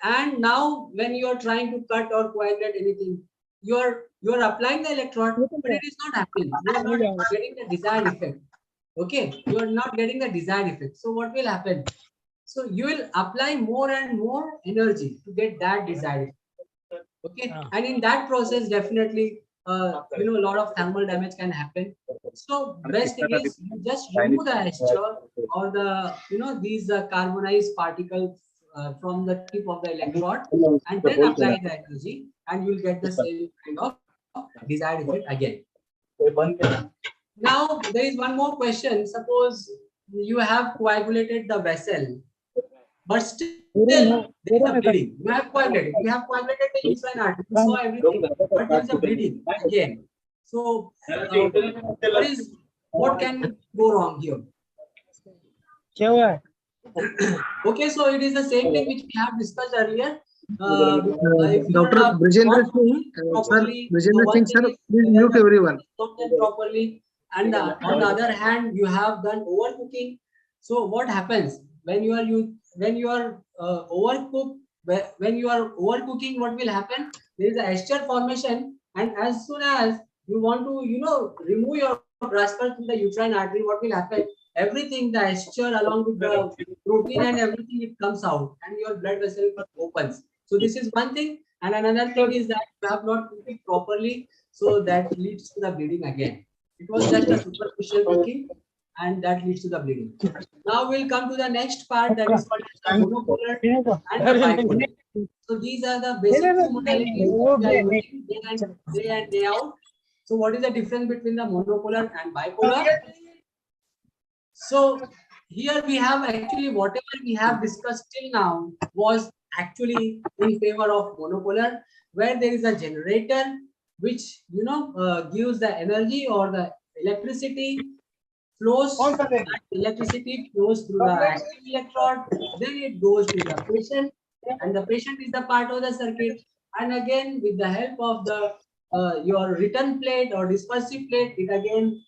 and now when you are trying to cut or coagulate anything, you are applying the electrode, but it is not happening. You are not getting the desired effect. Okay, you are not getting the desired effect. So what will happen? So you will apply more and more energy to get that desired effect. Okay, and in that process, definitely, a lot of thermal damage can happen. So best thing is you just remove the eschar or the these carbonized particles from the tip of the electrode, and then apply the energy, and you will get the same kind of desired effect again. Now there is one more question. Suppose you have coagulated the vessel, but still there is a bleeding. You have coagulated the uterine artery, you saw everything, but there is a bleeding again. So what can go wrong here? Okay, so it is the same thing which we have discussed earlier. Dr. Brijendra Singh, sir, please mute everyone. Properly, and on the other hand, you have done overcooking. So what happens when you are overcooked? When you are overcooking, what will happen? There is a eschar formation, and as soon as you want to remove your brush from the uterine artery, what will happen? Everything, the eschar along with the protein and everything, it comes out, and your blood vessel opens. So this is one thing, and another thing is that you have not cooked it properly, so that leads to the bleeding again. It was just a superficial cooking, and that leads to the bleeding. Now we'll come to the next part, that is called the monopolar and the bipolar. So these are the basic two modalities we are using day and day out. So what is the difference between the monopolar and bipolar? So here we have actually whatever we have discussed till now was actually in favor of monopolar, where there is a generator which gives the energy or the electricity flows. Electricity flows through the active electrode, then it goes to the patient, and the patient is the part of the circuit. And again, with the help of the your return plate or dispersive plate, it again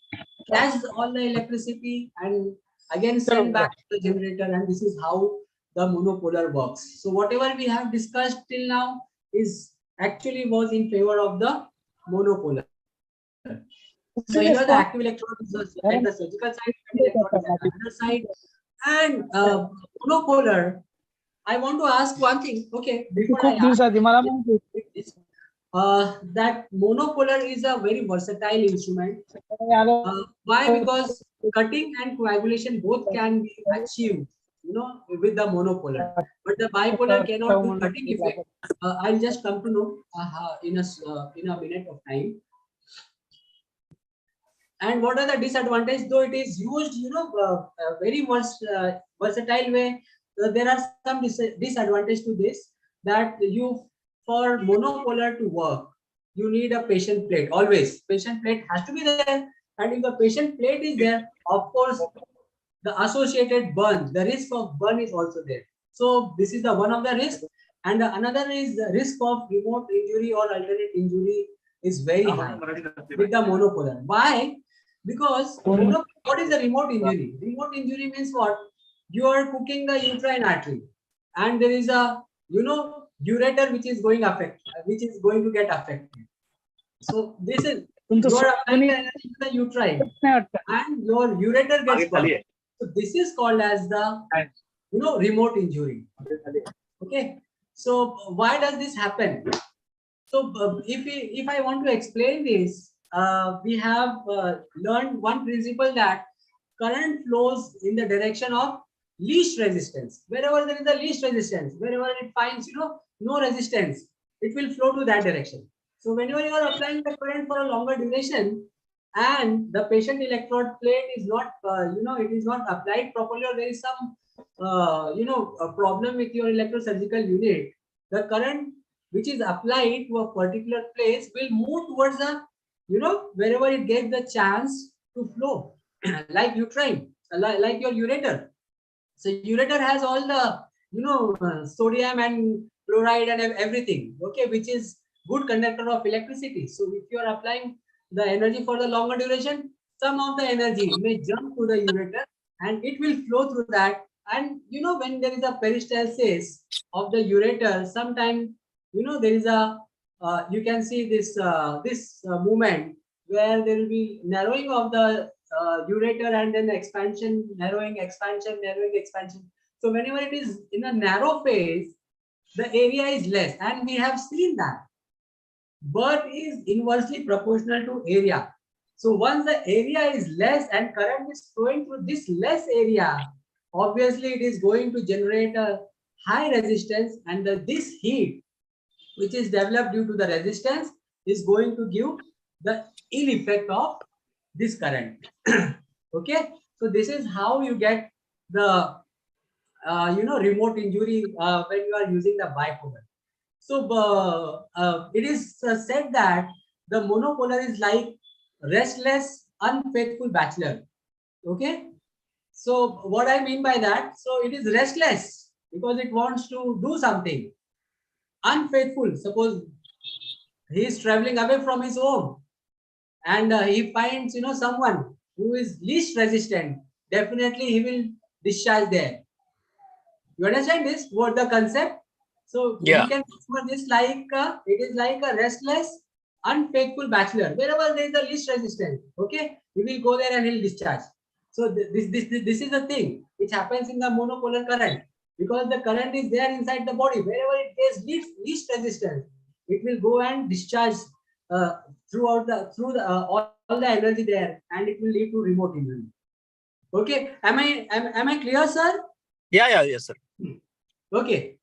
catches all the electricity and again send back to the generator. And this is how the monopolar works. So whatever we have discussed till now is actually was in favor of the monopolar. So here the active electrode is at the surgical side, and electrode is at the other side. And monopolar, I want to ask one thing. Okay, before I ask this, that monopolar is a very versatile instrument. Why? Because cutting and coagulation both can be achieved, with the monopolar, but the bipolar cannot do cutting effect. I'll just come to know in a minute of time. And what are the disadvantages? Though it is used, a very versatile way, there are some disadvantages to this. That for monopolar to work, you need a patient plate. Always, patient plate has to be there. And if the patient plate is there, of course, the associated burn, the risk of burn is also there. So this is the one of the risks. And another is the risk of remote injury or alternate injury is very high with the monopolar. Why? Because what is the remote injury? Remote injury means what? You are cooking the uterine artery, and there is a ureter which is going to get affected. So this is you are applying the energy to the uterine, and your ureter gets burnt. So this is called as the remote injury. Okay. So why does this happen? So if I want to explain this, we have learned one principle, that current flows in the direction of least resistance. Wherever there is a least resistance, wherever it finds no resistance, it will flow to that direction. So whenever you are applying the current for a longer duration and the patient electrode plate is not it is not applied properly, or there is some a problem with your electrosurgical unit, the current which is applied to a particular place will move towards the wherever it gets the chance to flow, like uterine, like your ureter. So ureter has all the sodium and chloride and everything, okay, which is good conductor of electricity. So if you are applying the energy for the longer duration, some of the energy may jump to the ureter and it will flow through that. And when there is a peristalsis of the ureter, sometimes there is a you can see this movement where there will be narrowing of the ureter and then expansion, narrowing, expansion, narrowing, expansion. So whenever it is in a narrow phase, the area is less, and we have seen that birth is inversely proportional to area. So once the area is less and current is flowing through this less area, obviously it is going to generate a high resistance, and this heat which is developed due to the resistance is going to give the ill effect of this current. Okay, so this is how you get the remote injury when you are using the bipolar. So it is said that the monopolar is like restless, unfaithful bachelor. Okay, so what I mean by that, so it is restless because it wants to do something. Unfaithful, suppose he is traveling away from his home and he finds someone who is least resistant, definitely he will discharge there. You understand this, what the concept? So Yeah. we can remember this like it is like a restless, unfaithful bachelor. Wherever there is the least resistance, okay, he will go there and he'll discharge. So this is the thing which happens in the monopolar current, because the current is there inside the body. Wherever it gets least resistance, it will go and discharge through all the energy there, and it will lead to remote injury. Okay, am I clear, sir? Yeah, yes, sir. Okay.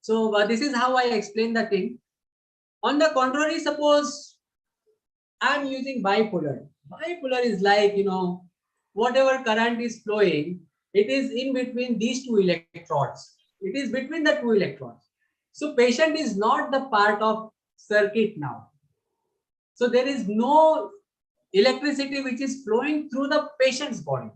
So this is how I explain the thing. On the contrary, suppose I'm using bipolar. Bipolar is like, whatever current is flowing, it is in between these two electrodes. It is between the two electrodes. So patient is not the part of circuit now. So there is no electricity which is flowing through the patient's body.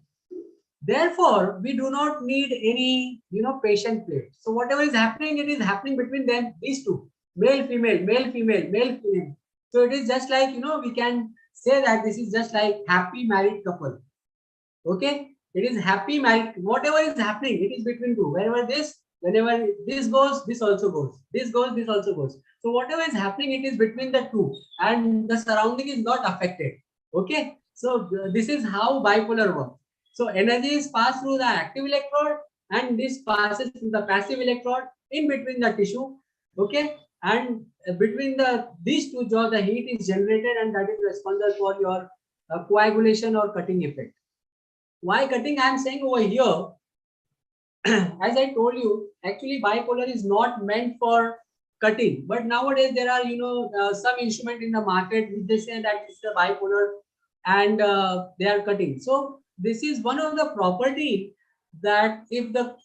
Therefore, we do not need any, patient plate. So whatever is happening, it is happening between them, these two, male, female, male, female, male, female. So it is just like, we can say that this is just like happy married couple. Okay. It is happy married, whatever is happening, it is between two. Whenever this goes, this also goes. This goes, this also goes. So whatever is happening, it is between the two and the surrounding is not affected. Okay. So this is how bipolar works. So energy is passed through the active electrode and this passes through the passive electrode in between the tissue. Okay. And between these two jaws, the heat is generated and that is responsible for your coagulation or cutting effect. Why cutting? I am saying over here, as I told you, actually bipolar is not meant for cutting. But nowadays there are, some instrument in the market which they say that it's a bipolar and they are cutting. So this is one of the property that if the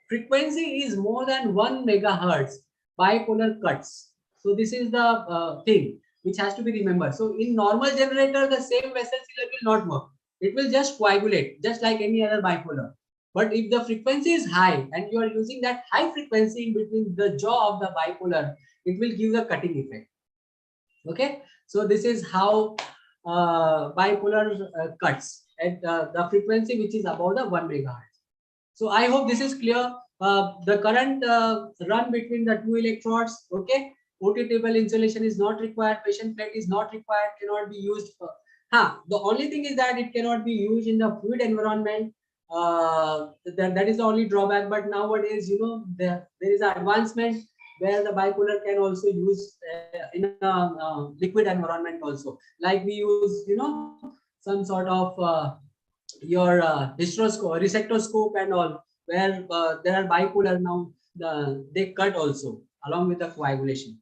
frequency is more than 1 megahertz, bipolar cuts. So this is the thing which has to be remembered. So in normal generator, the same vessel sealer will not work. It will just coagulate, just like any other bipolar. But if the frequency is high and you are using that high frequency in between the jaw of the bipolar, it will give the cutting effect. Okay, so this is how bipolar cuts at the frequency which is above the 1 megahertz. So I hope this is clear. The current run between the two electrodes. Okay, OT table insulation is not required. Patient plate is not required. Cannot be used. The only thing is that it cannot be used in the fluid environment. That is the only drawback. But nowadays, there is an advancement where the bipolar can also use in a liquid environment also. Like we use, some sort of your resectoscope and all, where there are bipolar now. They cut also along with the coagulation.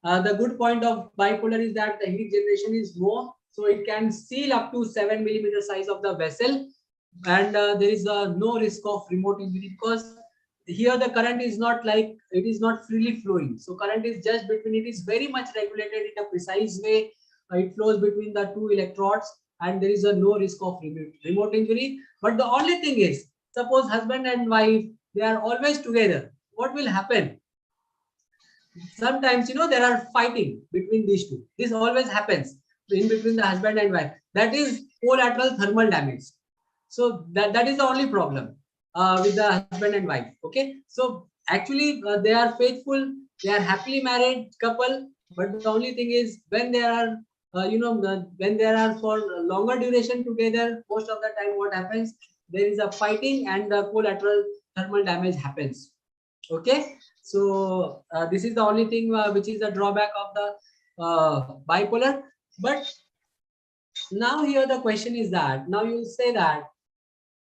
The good point of bipolar is that the heat generation is more, so it can seal up to 7 millimeter size of the vessel, and there is no risk of remote injury because here the current is not like it is not freely flowing. So current is just between, it is very much regulated in a precise way. It flows between the two electrodes and there is no risk of remote injury. But the only thing is, suppose husband and wife, they are always together. What will happen? Sometimes, there are fighting between these two. This always happens in between the husband and wife. That is collateral thermal damage. So that is the only problem with the husband and wife. Okay. So actually they are faithful. They are happily married couple. But the only thing is when they are, when they are for longer duration together, most of the time what happens? There is a fighting and the collateral thermal damage happens. Okay. So this is the only thing which is the drawback of the bipolar. But now here the question is that now you say that,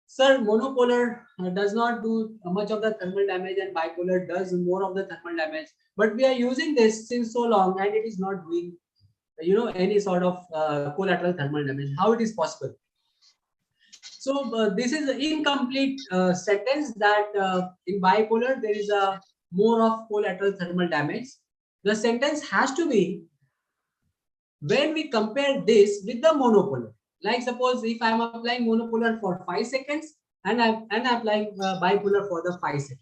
sir, monopolar does not do much of the thermal damage and bipolar does more of the thermal damage. But we are using this since so long and it is not doing, any sort of collateral thermal damage. How it is possible? So this is an incomplete sentence that in bipolar there is a more of collateral thermal damage. The sentence has to be when we compare this with the monopolar. Like suppose if I am applying monopolar for 5 seconds and I'm applying bipolar for the 5 seconds.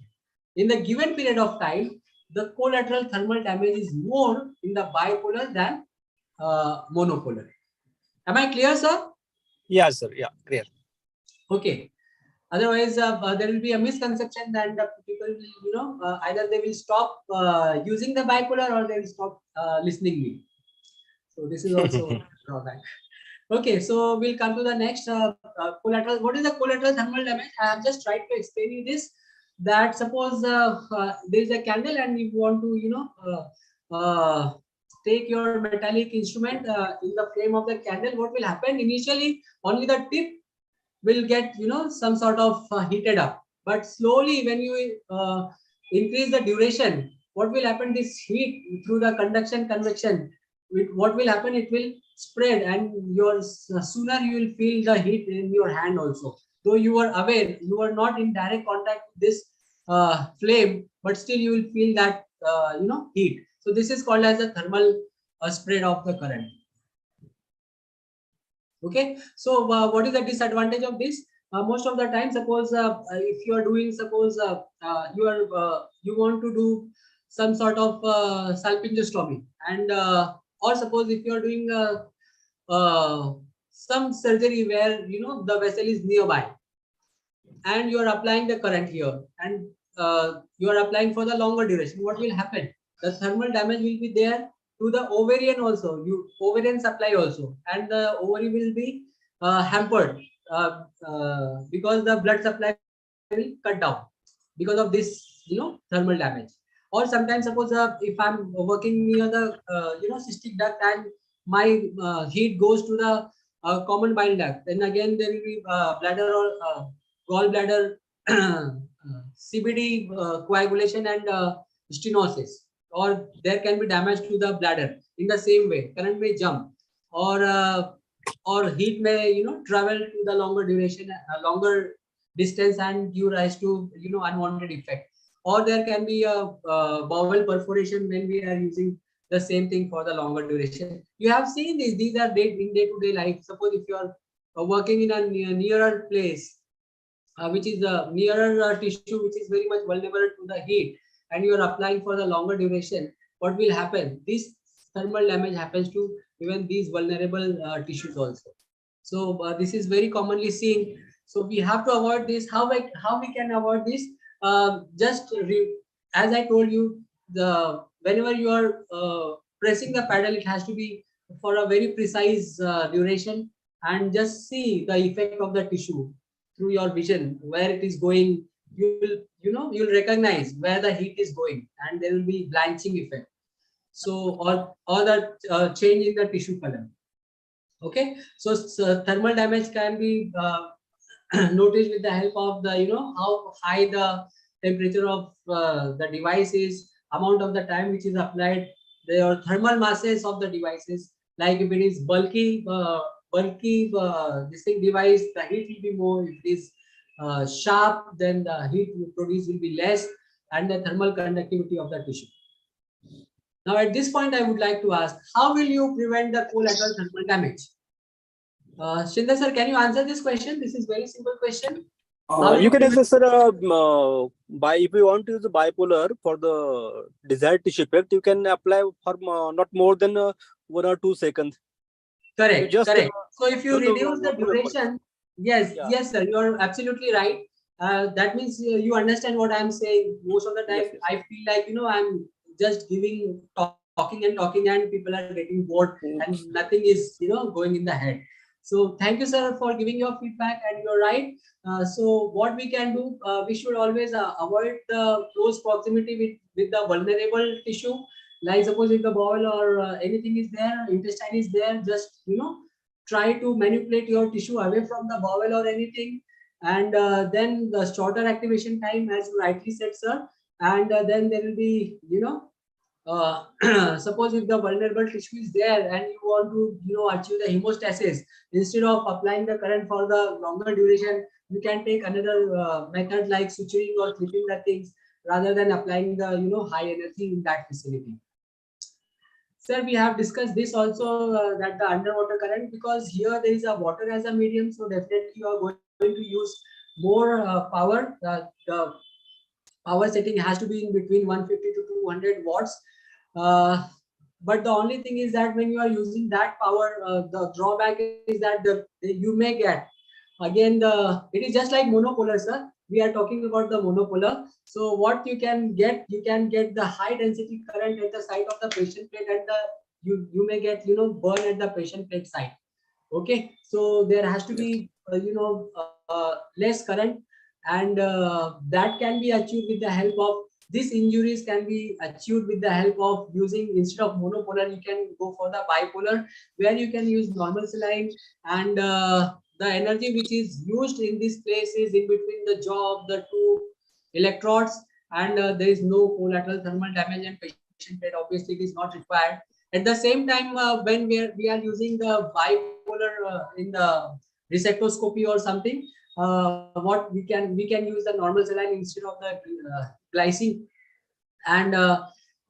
In the given period of time, the collateral thermal damage is more in the bipolar than monopolar. Am I clear, sir? Yeah, sir. Yeah, clear. Okay. Otherwise, there will be a misconception that people will, either they will stop using the bipolar or they will stop listening me. So this is also a drawback. Okay, so we'll come to the next collateral. What is the collateral thermal damage? I have just tried to explain you this. That suppose there is a candle and you want to, take your metallic instrument in the flame of the candle. What will happen? Initially, only the tip will get, some sort of heated up. But slowly, when you increase the duration, what will happen? This heat through the conduction convection, what will happen? It will spread, and sooner you will feel the heat in your hand also. Though you are aware, you are not in direct contact with this flame, but still you will feel that heat. So this is called as a thermal spread of the current. Okay, so what is the disadvantage of this? most of the time, suppose if you are doing, suppose you want to do some sort of salpingostomy, and or suppose if you are doing some surgery where the vessel is nearby, and you are applying the current here, and you are applying for the longer duration, what will happen? The thermal damage will be there to the ovarian also, ovarian supply also, and the ovary will be hampered because the blood supply will cut down because of this thermal damage. Or sometimes, suppose if I'm working near the cystic duct, and my heat goes to the common bile duct, then again there will be bladder or gallbladder CBD coagulation and stenosis, or there can be damage to the bladder. In the same way, current may jump, or heat may travel to the longer duration, longer distance, and give rise to unwanted effect. Or there can be a bowel perforation when we are using the same thing for the longer duration. You have seen these are in day-to-day life. Suppose if you are working in a nearer place, which is a nearer tissue, which is very much vulnerable to the heat, and you are applying for the longer duration, what will happen? This thermal damage happens to even these vulnerable tissues also. So this is very commonly seen. So we have to avoid this. How we can avoid this? As I told you, whenever you are pressing the pedal, it has to be for a very precise duration, and just see the effect of the tissue through your vision, where it is going. You'll recognize where the heat is going, and there will be blanching effect. So or the change in the tissue color. Okay, so thermal damage can be noticed with the help of the how high the temperature of the device is, amount of the time which is applied, the thermal masses of the devices. Like if it is bulky this thing device, the heat will be more. If it is sharp, then the heat produced will be less, and the thermal conductivity of the tissue. Now at this point, I would like to ask, how will you prevent the collateral thermal damage? Shrinder sir, can you answer this question? This is very simple question. You can answer, sir, if you want to use the bipolar for the desired tissue effect, you can apply for not more than 1 or 2 seconds. Correct. Correct. So if you reduce the duration, yes, Yeah. yes, sir, you are absolutely right. That means you understand what I'm saying. Most of the time, Yes. I feel like I'm just giving talking, and people are getting bored, and nothing is going in the head. So thank you, sir, for giving your feedback, and you're right. So what we can do, we should always avoid the close proximity with the vulnerable tissue. Like suppose if the bowel or anything is there, intestine is there, just try to manipulate your tissue away from the bowel or anything, and then the shorter activation time, as you rightly said, sir, and then there will be suppose if the vulnerable tissue is there and you want to achieve the hemostasis, instead of applying the current for the longer duration, you can take another method like suturing or clipping the things, rather than applying the high energy in that vicinity. Sir, we have discussed this also, that the underwater current, because here there is a water as a medium, so definitely you are going to use more power. The power setting has to be in between 150 to 200 watts. But the only thing is that when you are using that power, the drawback is that you may get again it is just like monopolar, sir. We are talking about the monopolar. So what you can get the high density current at the site of the patient plate, and you may get burn at the patient plate site. Okay, so there has to be less current, and that can be achieved with the help of these injuries can be achieved with the help of using, instead of monopolar, you can go for the bipolar, where you can use normal saline, and the energy which is used in this place is in between the jaw of the two electrodes, and there is no collateral thermal damage, and patient plate obviously it is not required. At the same time, when we are using the bipolar in the resectoscopy or something, what we can use the normal saline instead of the glycine, and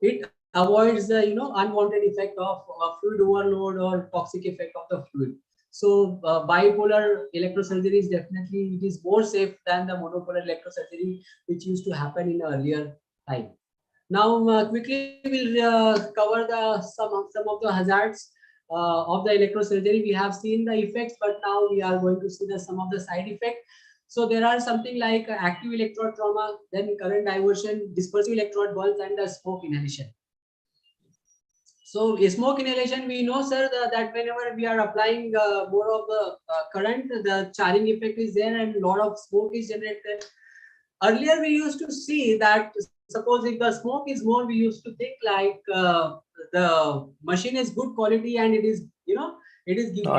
it avoids the unwanted effect of fluid overload or toxic effect of the fluid. So bipolar electrosurgery is definitely, it is more safe than the monopolar electrosurgery, which used to happen in earlier time. Now, quickly we'll cover the some of the hazards of the electrosurgery. We have seen the effects, but now we are going to see some of the side effects. So there are something like active electrode trauma, then current diversion, dispersive electrode burns, and the smoke inhalation. So smoke inhalation, we know, sir, that whenever we are applying more of the current, the charring effect is there and a lot of smoke is generated. Earlier, we used to see that suppose if the smoke is more, we used to think like the machine is good quality and it is, it is giving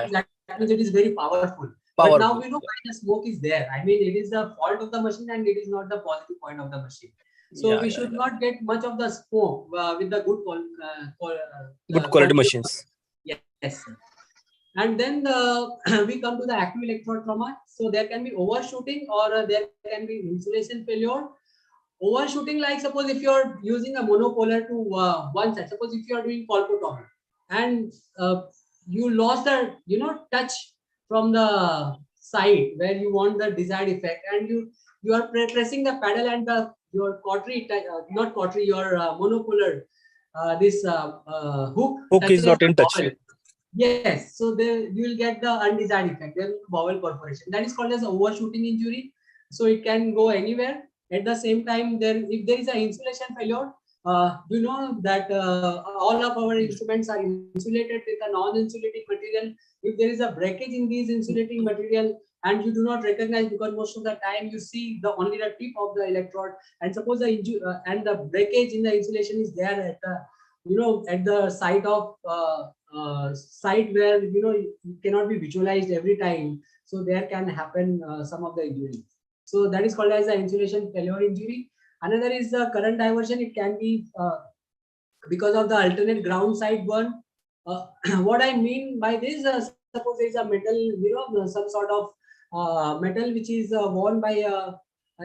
that means it is very powerful. But now we know why the smoke is there. I mean, it is the fault of the machine and it is not the positive point of the machine. So we should not get much of the smoke with the good quality machines. Yes. And then we come to the active electrode trauma. So there can be overshooting or there can be insulation failure. Overshooting, like suppose if you are using a monopolar to one side, suppose if you are doing colpotomy and you lost the touch from the side where you want the desired effect, and you are pressing the pedal and your cautery, not cautery, your monopolar, this hook is not in touch. Bowel. Yes, so there you will get the undesired effect, then bowel perforation. That is called as overshooting injury. So it can go anywhere. At the same time, if there is an insulation failure, you know that all of our instruments are insulated with a non-insulating material. If there is a breakage in these insulating material and you do not recognize, because most of the time you see only the tip of the electrode, and suppose the and the breakage in the insulation is there at the at the site of site where it cannot be visualized every time. So there can happen some of the injury. So that is called as the insulation failure injury. Another is the current diversion. It can be because of the alternate ground side burn. What I mean by this, suppose there is a metal, some sort of metal which is worn by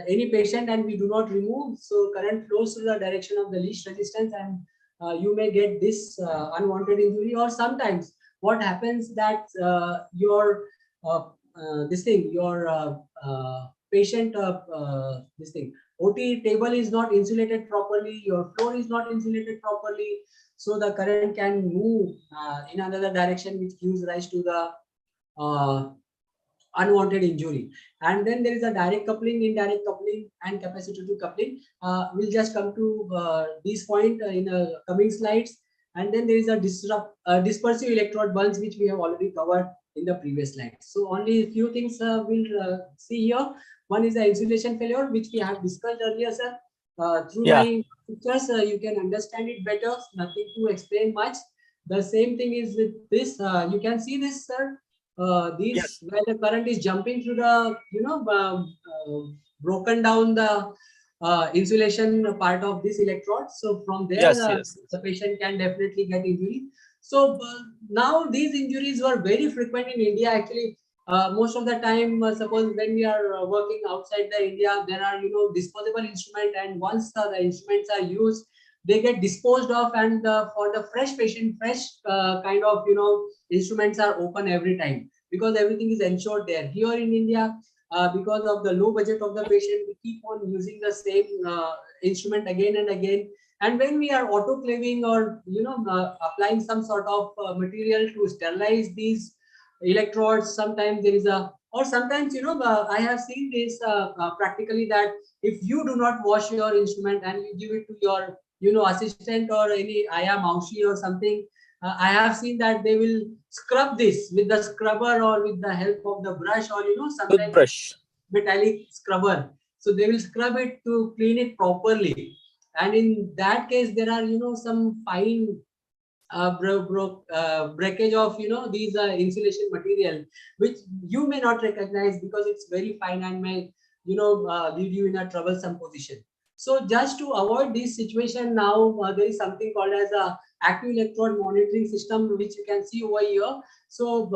any patient and we do not remove. So current flows to the direction of the least resistance and you may get this unwanted injury. Or sometimes what happens that your patient OT table is not insulated properly, your floor is not insulated properly, so the current can move in another direction, which gives rise to the unwanted injury. And then there is a direct coupling, indirect coupling, and capacitive coupling. We'll just come to this point in coming slides. And then there is a dispersive electrode burns, which we have already covered in the previous slide. So only a few things we'll see here. One is the insulation failure, which we have discussed earlier, sir. Through my pictures, you can understand it better. Nothing to explain much. The same thing is with this. You can see this, sir. These where the current is jumping through the broken down the insulation part of this electrode. So from there, the patient can definitely get injury. So now these injuries were very frequent in India. Actually, most of the time, suppose when we are working outside the India, there are disposable instrument, and once the instruments are used, they get disposed of, and for the fresh patient, fresh kind of instruments are open every time, because everything is ensured there. Here in India, because of the low budget of the patient, we keep on using the same instrument again and again. And when we are autoclaving or applying some sort of material to sterilize these electrodes, sometimes there is sometimes I have seen this practically, that if you do not wash your instrument and you give it to your assistant or any Aya Maushi or something, I have seen that they will scrub this with the scrubber or with the help of the brush, or sometimes metallic scrubber. So they will scrub it to clean it properly. And in that case, there are some fine breakage of these insulation material, which you may not recognize because it's very fine and may leave you in a troublesome position. So just to avoid this situation, now there is something called as a active electrode monitoring system, which you can see over here. So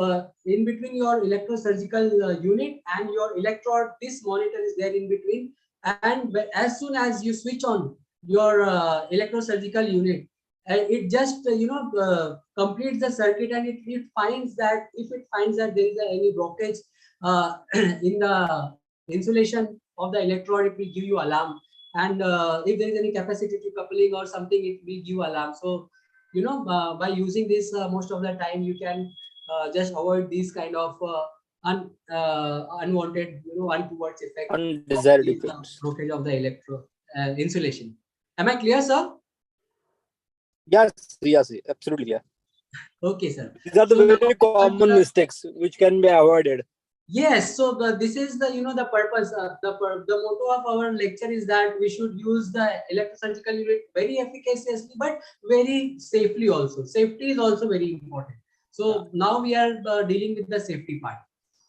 in between your electrosurgical unit and your electrode, this monitor is there in between. And as soon as you switch on your electrosurgical unit, it just completes the circuit, and it finds that if it finds that there is any blockage in the insulation of the electrode, it will give you alarm. And if there is any capacitive coupling or something, it will give alarm. So by using this, most of the time you can just avoid these kind of unwanted, untoward effect, Undesired of the effects. blockage of the electro insulation. Am I clear, sir? Yes, absolutely. Yeah. Okay, sir. These are the So very common mistakes which can be avoided. yes, so this is the the purpose. The motto of our lecture is that we should use the electrosurgical unit very efficaciously, but very safely also. Safety is also very important. So now we are dealing with the safety part.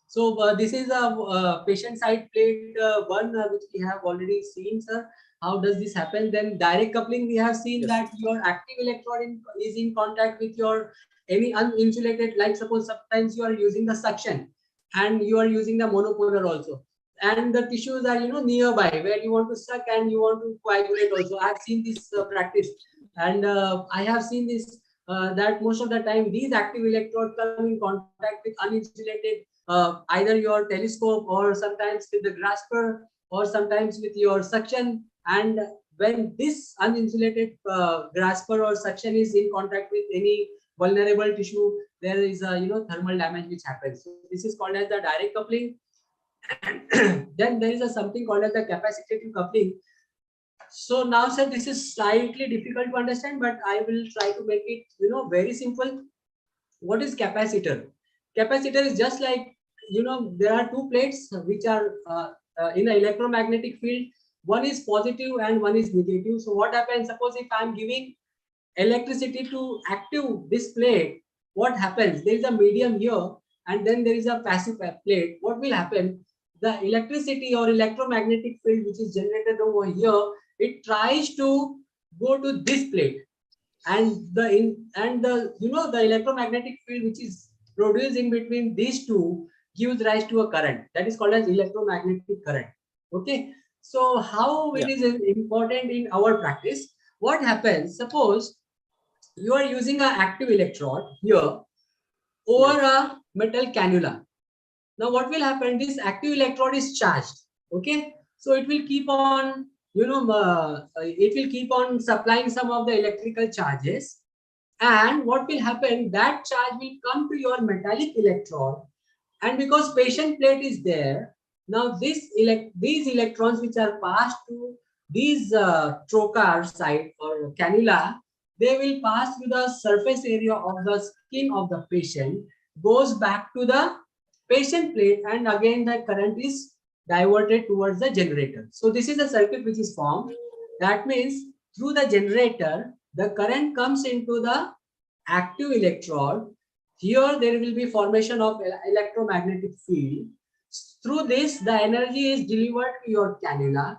So this is a patient side plate one, which we have already seen, sir. How does this happen? Then direct coupling, we have seen that your active electrode is in contact with your any uninsulated, like suppose sometimes you are using the suction and you are using the monopolar also. And the tissues are nearby where you want to suck and you want to coagulate also. I have seen this practice, and I have seen this that most of the time these active electrodes come in contact with uninsulated, either your telescope or sometimes with the grasper or sometimes with your suction. And when this uninsulated grasper or suction is in contact with any vulnerable tissue, there is a thermal damage which happens. So this is called as the direct coupling. And then there is something called as the capacitive coupling. So now, sir, this is slightly difficult to understand, but I will try to make it very simple. What is capacitor? Capacitor is just like, there are two plates which are in the electromagnetic field. One is positive and one is negative. So what happens? Suppose if I am giving electricity to active this plate, what happens? There is a medium here, and then there is a passive plate. What will happen? The electricity or electromagnetic field which is generated over here, it tries to go to this plate, and the electromagnetic field which is produced in between these two gives rise to a current that is called as electromagnetic current. Okay, so how it is important in our practice? What happens? Suppose you are using an active electrode here over a metal cannula. Now what will happen? This active electrode is charged. Okay, so it will keep on it will keep on supplying some of the electrical charges. And what will happen? That charge will come to your metallic electrode, and because patient plate is there, now these electrons which are passed to these trocar site or cannula, they will pass through the surface area of the skin of the patient, goes back to the patient plate, and again the current is diverted towards the generator. So this is a circuit which is formed. That means through the generator, the current comes into the active electrode. Here there will be formation of electromagnetic field. Through this, the energy is delivered to your cannula.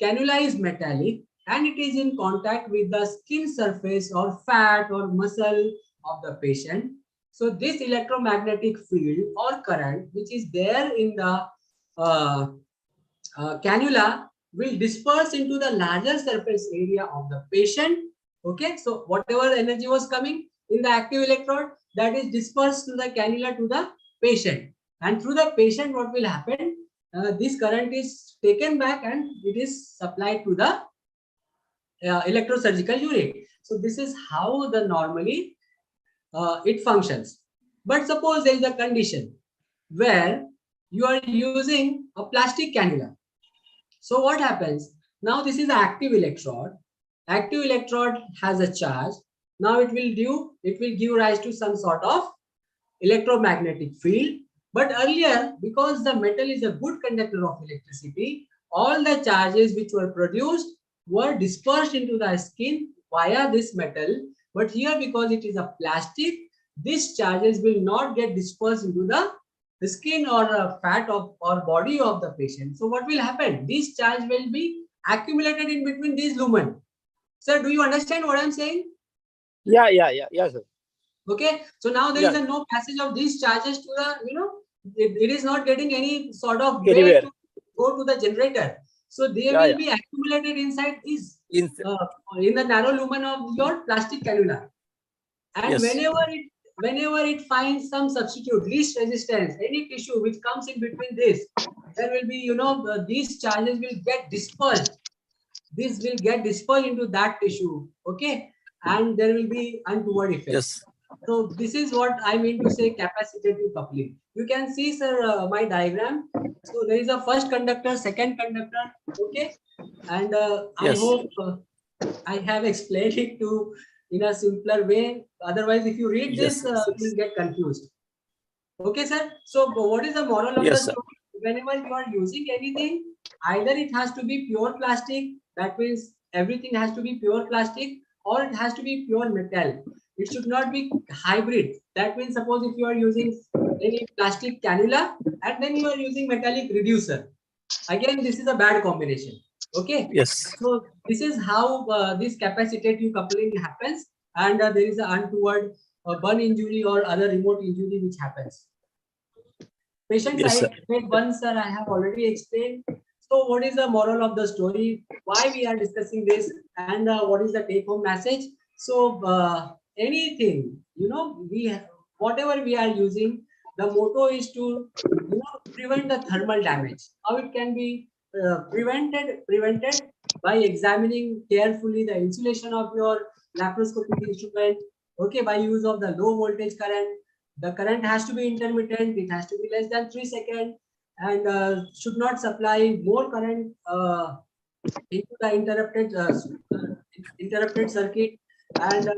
Cannula is metallic and it is in contact with the skin surface or fat or muscle of the patient. So this electromagnetic field or current which is there in the cannula will disperse into the larger surface area of the patient. Okay, so whatever energy was coming in the active electrode, that is dispersed to the cannula to the patient, and through the patient what will happen? This current is taken back and it is supplied to the electrosurgical unit. So this is how the normally it functions. But suppose there is a condition where you are using a plastic cannula. So what happens? Now this is an active electrode. Active electrode has a charge. Now it will give rise to some sort of electromagnetic field. But earlier, because the metal is a good conductor of electricity, all the charges which were produced were dispersed into the skin via this metal. But here, because it is a plastic, these charges will not get dispersed into the skin or fat of or body of the patient. So what will happen? This charge will be accumulated in between these lumen. Sir, do you understand what I'm saying? Yeah, sir. Okay, so now there is no passage of these charges to the, it is not getting any sort of way to go to the generator. So they will be accumulated inside these In in the narrow lumen of your plastic cannula. And Yes. whenever it finds some substitute, least resistance, any tissue which comes in between this, there will be, these charges will get dispersed. This will get dispersed into that tissue, okay? And there will be untoward effect. Yes. So this is what I mean to say capacitive coupling. You can see, sir, my diagram. So there is a first conductor, second conductor, okay? And I Yes. hope I have explained it to in a simpler way. Otherwise, if you read Yes, this, yes, you will get confused. Okay, sir. So what is the moral of Yes, the sir. story? Whenever you are using anything, either it has to be pure plastic, that means everything has to be pure plastic, or it has to be pure metal. It should not be hybrid. That means suppose if you are using any plastic cannula and then you are using metallic reducer. Again, this is a bad combination. Okay. Yes. So this is how this capacitive coupling happens, and there is an untoward burn injury or other remote injury which happens. Patient Yes, side phase 1, sir, I have already explained. So what is the moral of the story? Why we are discussing this, and what is the take-home message? So anything, whatever we are using, the motto is to prevent the thermal damage. How it can be prevented by examining carefully the insulation of your laparoscopic instrument. Okay, by use of the low voltage current. The current has to be intermittent. It has to be less than 3 seconds, and should not supply more current into the interrupted circuit, and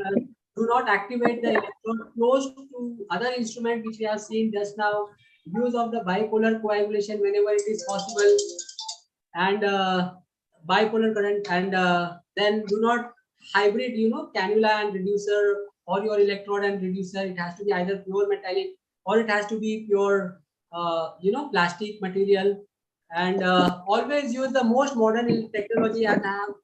do not activate the electrode close to other instrument which we have seen just now. Use of the bipolar coagulation whenever it is possible, and bipolar current, and then do not hybrid, cannula and reducer, or your electrode and reducer. It has to be either pure metallic or it has to be pure, plastic material. And always use the most modern technology. As I have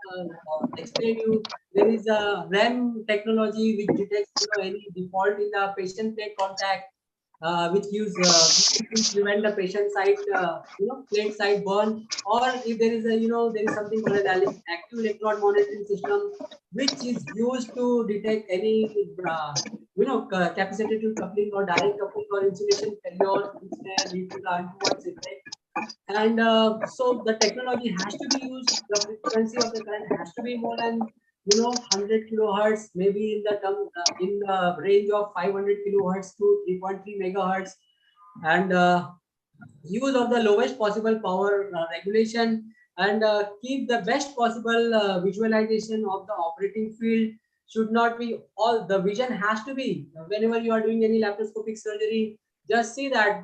explained you, there is a REM technology which detects any default in the patient plate contact, which gives to prevent the patient site, plate site burn. Or if there is there is something called as active electrode monitoring system, which is used to detect any capacitive coupling or direct coupling or insulation failure, which may lead to the untoward effect. And so the technology has to be used. The frequency of the current has to be more than 100 kilohertz, maybe in the range of 500 kilohertz to 3.3 megahertz, and use of the lowest possible power regulation, and keep the best possible visualization of the operating field. Should not be all the vision has to be whenever you are doing any laparoscopic surgery. Just see that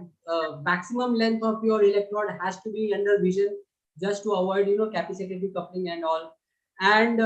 maximum length of your electrode has to be under vision, just to avoid capacitive coupling and all. And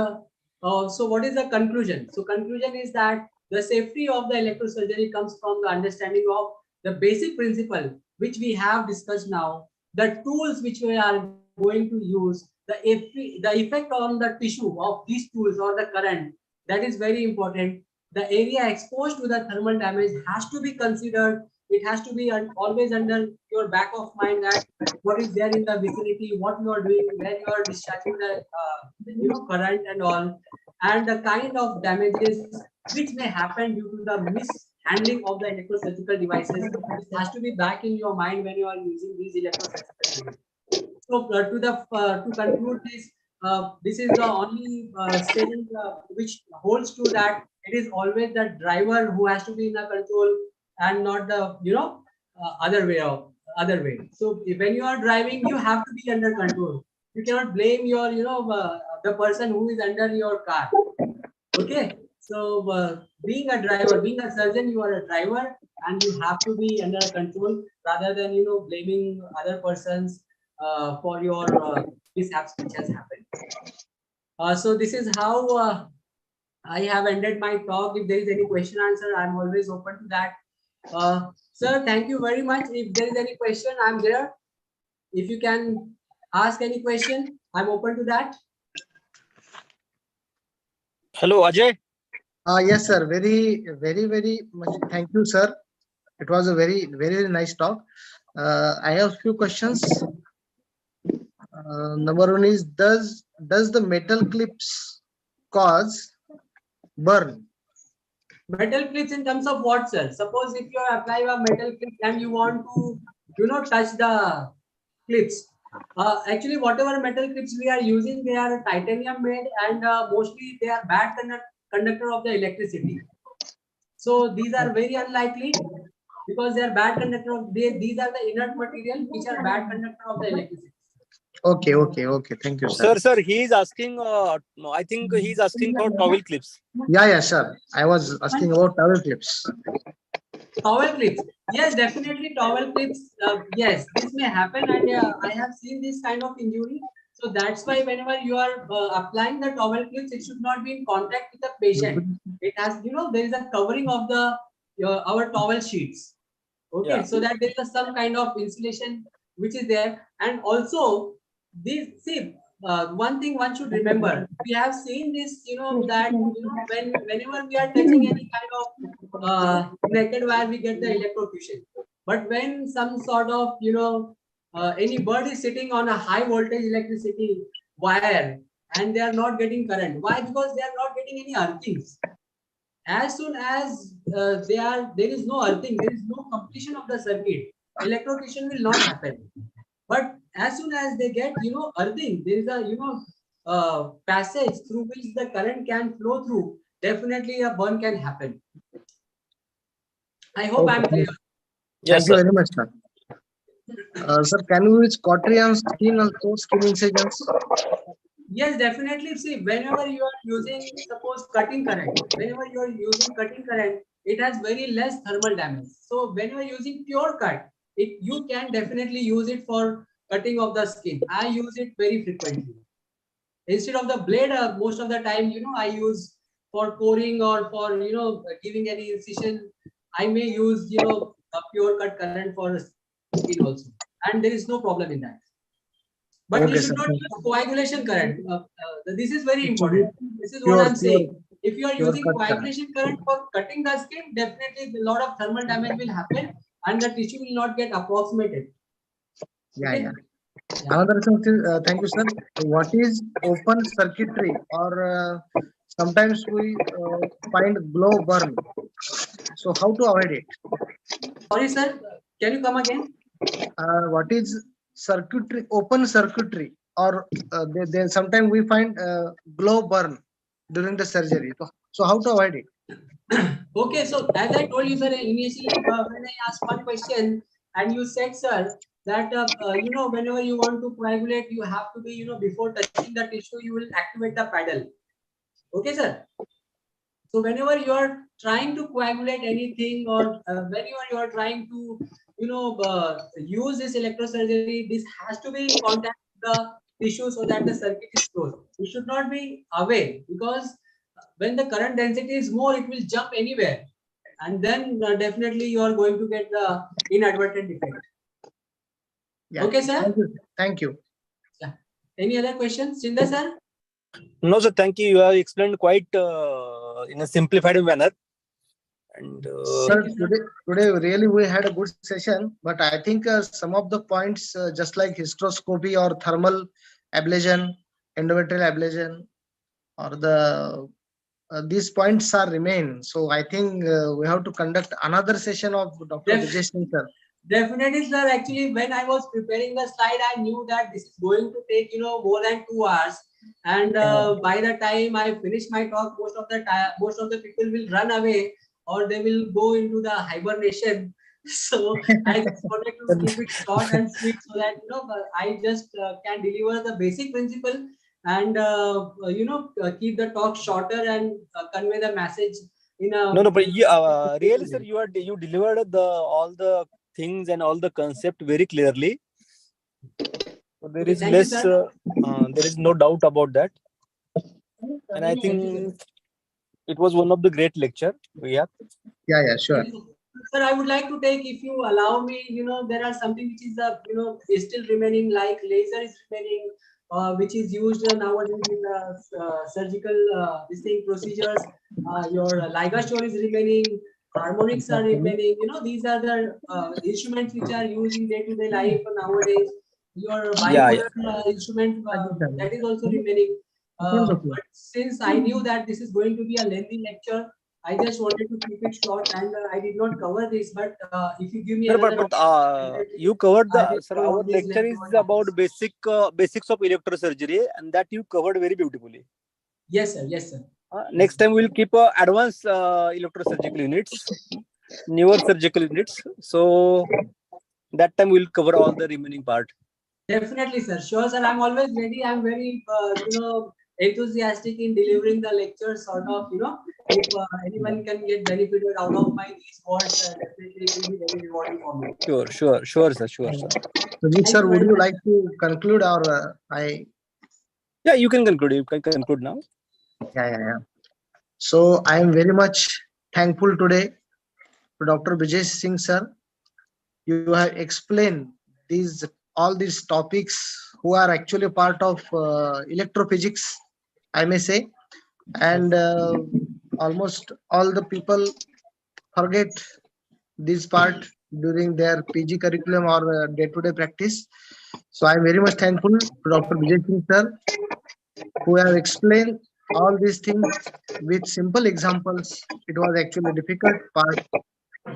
so what is the conclusion? So conclusion is that the safety of the electrosurgery comes from the understanding of the basic principle which we have discussed now, the tools which we are going to use, the effect on the tissue of these tools or the current, that is very important. The area exposed to the thermal damage has to be considered. It has to be always under your back of mind that what is there in the vicinity, what you are doing, where you are discharging the current and all, and the kind of damages which may happen due to the mishandling of the electrosurgical devices. It has to be back in your mind when you are using these electrosurgical devices. So to conclude this, this is the only statement which holds true, that it is always the driver who has to be in the control and not the other way. So when you are driving, you have to be under control. You cannot blame your the person who is under your car. Okay, so being a driver, being a surgeon, you are a driver and you have to be under control rather than blaming other persons for your mishaps which has happened. So this is how I have ended my talk. If there is any question answer, I'm always open to that. Sir, thank you very much. If there is any question, I'm there. If you can ask any question, I'm open to that. Hello, Ajay. Yes, sir. Very, very, very much. Thank you, sir. It was a very, very nice talk. I have a few questions. Number one is, does the metal clips cause burn? Metal clips in terms of what, sir? Suppose if you are applying a metal clip and you want to, touch the clips. Actually, whatever metal clips we are using, they are titanium made, and mostly they are bad conductor of the electricity. So these are very unlikely because they are bad conductor of these are the inert material which are bad conductor of the electricity. Okay. Thank you, sir. Sir, he is asking. No, I think he is asking for towel clips. Yeah, sir. I was asking about towel clips. Towel clips. Yes, definitely towel clips. Yes, this may happen, and I have seen this kind of injury. So that's why whenever you are applying the towel clips, it should not be in contact with the patient. It has, there is a covering of the our towel sheets. Okay, Yeah. so that there is some kind of insulation which is there, and also one thing one should remember. We have seen this, that whenever we are touching any kind of naked wire, we get the electrocution. But when some sort of any bird is sitting on a high voltage electricity wire and they are not getting current, why? Because they are not getting any earthings. As soon as there is no earthing, there is no completion of the circuit, electrocution will not happen. But as soon as they get earthing, there is a passage through which the current can flow through, definitely a burn can happen. I hope I'm clear. Thank you very much, sir. Sir, can you use cautery on skin also, skin incisions? Yes, definitely. See, whenever you are using, suppose cutting current, whenever you are using cutting current, it has very less thermal damage. So whenever using pure cut, you can definitely use it for cutting of the skin. I use it very frequently. Instead of the blade, most of the time, I use for coring or for giving any incision. I may use a pure cut current for skin also, and there is no problem in that. But Okay, you should sir. not use coagulation current. This is very important. This is what Pure- I'm saying. If you are pure using cut current. coagulation current for cutting the skin, definitely a lot of thermal damage will happen and the tissue will not get approximated. Yeah, Okay? yeah. Another thing, thank you, sir. What is open circuitry, or sometimes we find glow burn? So how to avoid it? Sorry, sir. Can you come again? What is circuitry, open circuitry, or they sometimes we find glow burn during the surgery. So how to avoid it? Okay, so as I told you, sir, initially when I asked one question and you said, sir, that whenever you want to coagulate, you have to be, before touching the tissue, you will activate the paddle. Okay, sir. So whenever you are trying to coagulate anything, or whenever you are trying to, use this electrosurgery, this has to be in contact with the tissue so that the circuit is closed. It should not be away, because when the current density is more, it will jump anywhere, and then definitely you are going to get the inadvertent effect. Yeah. Okay, sir. Thank you. Yeah. Any other questions, Chinda sir? No, sir. Thank you. You have explained quite in a simplified manner. And Sir, today really we had a good session, but I think some of the points, just like hysteroscopy or thermal ablation, endometrial ablation, or these points are remain. So I think we have to conduct another session of Dr. Brijendra Singh, sir. Definitely, sir. Actually, when I was preparing the slide, I knew that this is going to take more than 2 hours. And by the time I finish my talk, most of the people will run away, or they will go into the hibernation. So I just wanted to keep it short and sweet, so that I just can deliver the basic principle and keep the talk shorter and convey the message in a no, but really, sir, you delivered all the things and all the concept very clearly. So there is thank you, less. sir. There is no doubt about that, and I think it was one of the great lecture we have. Yeah, sure. Sir, I would like to take, if you allow me, there are something which is is still remaining, like laser is remaining, which is used nowadays in surgical procedures. Your ligashore is remaining, harmonics are remaining. These are the instruments which are used in day-to-day life nowadays. Your bipolar instrument that is also remaining. Wonderful. But since I knew that this is going to be a lengthy lecture, I just wanted to keep it short, and I did not cover this. But if you give me Sir, another, you covered I the, will sir, cover our all these lecture is leftover about topics. basics of electrosurgery, and that you covered very beautifully. Yes, sir. Yes, sir. Next time we'll keep advanced electrosurgical units, newer surgical units. So that time we'll cover all the remaining part. Definitely, sir. Sure, sir. I'm always ready. I'm very, enthusiastic in delivering the lectures. Sort of, if anyone can get benefited out of my these words, definitely it will be very rewarding for me. Sure, sir. Sure, sir. Sujit Thank sir, you would very you much. like to conclude or Yeah, you can conclude. You can conclude now. yeah. So I am very much thankful today to Dr. Brijendra Singh sir. You have explained all these topics who are actually part of electrophysics, I may say, and almost all the people forget this part during their PG curriculum or day-to-day practice. So I'm very much thankful to Dr. Vijay Singh sir, who have explained all these things with simple examples. It was actually a difficult part.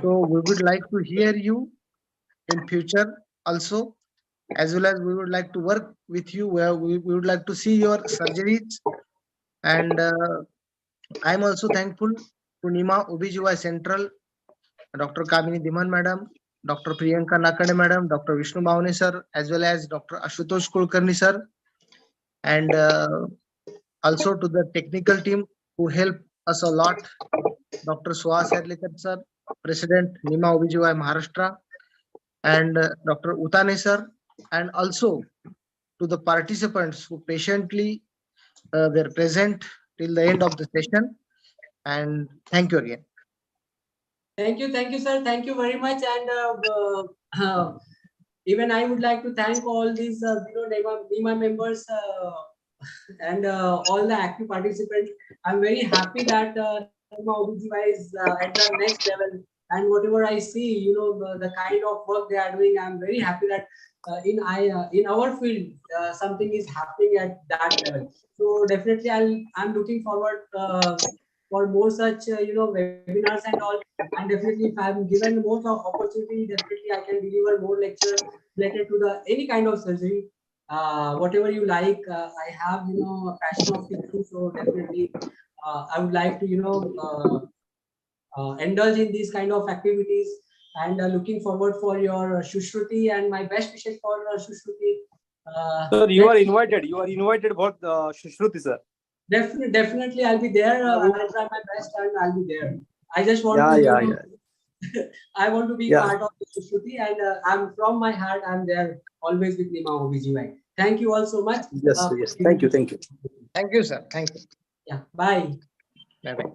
So we would like to hear you in future also, as well as we would like to work with you where we would like to see your surgeries. And I'm also thankful to NIMA OBGY Central, Dr. Kamini Diman madam, Dr. Priyanka Nakade madam, Dr. Vishnu Bhavane sir, as well as Dr. Ashutosh Kulkarni sir, and also to the technical team who helped us a lot, Dr. Suhas Adlikar sir, President NIMA OBGY Maharashtra, and Dr. Utane sir, and also to the participants who patiently were present till the end of the session. And thank you again. Thank you, sir. Thank you very much. And even I would like to thank all these, NIMA members and all the active participants. I'm very happy that NIMA OBGY is at the next level. And whatever I see, the kind of work they are doing, I'm very happy that in our field something is happening at that level. So definitely, I'm looking forward for more such webinars and all. And definitely, if I'm given more opportunity, definitely I can deliver more lecture related to the any kind of surgery. Whatever you like, I have a passion of teaching, so definitely I would like to indulge in these kind of activities, and looking forward for your Shushruti, and my best wishes for Shushruti. Sir, you are invited. You are invited for Shushruti, sir. Definitely, I'll be there. I'll try my best, and I'll be there. I just want to, I want to be part of the Shushruti, and I'm from my heart. I'm there always with NIMA OBGY. Thank you all so much. Yes. Thank you. Thank you, sir. Thank you. Yeah. Bye. Bye bye.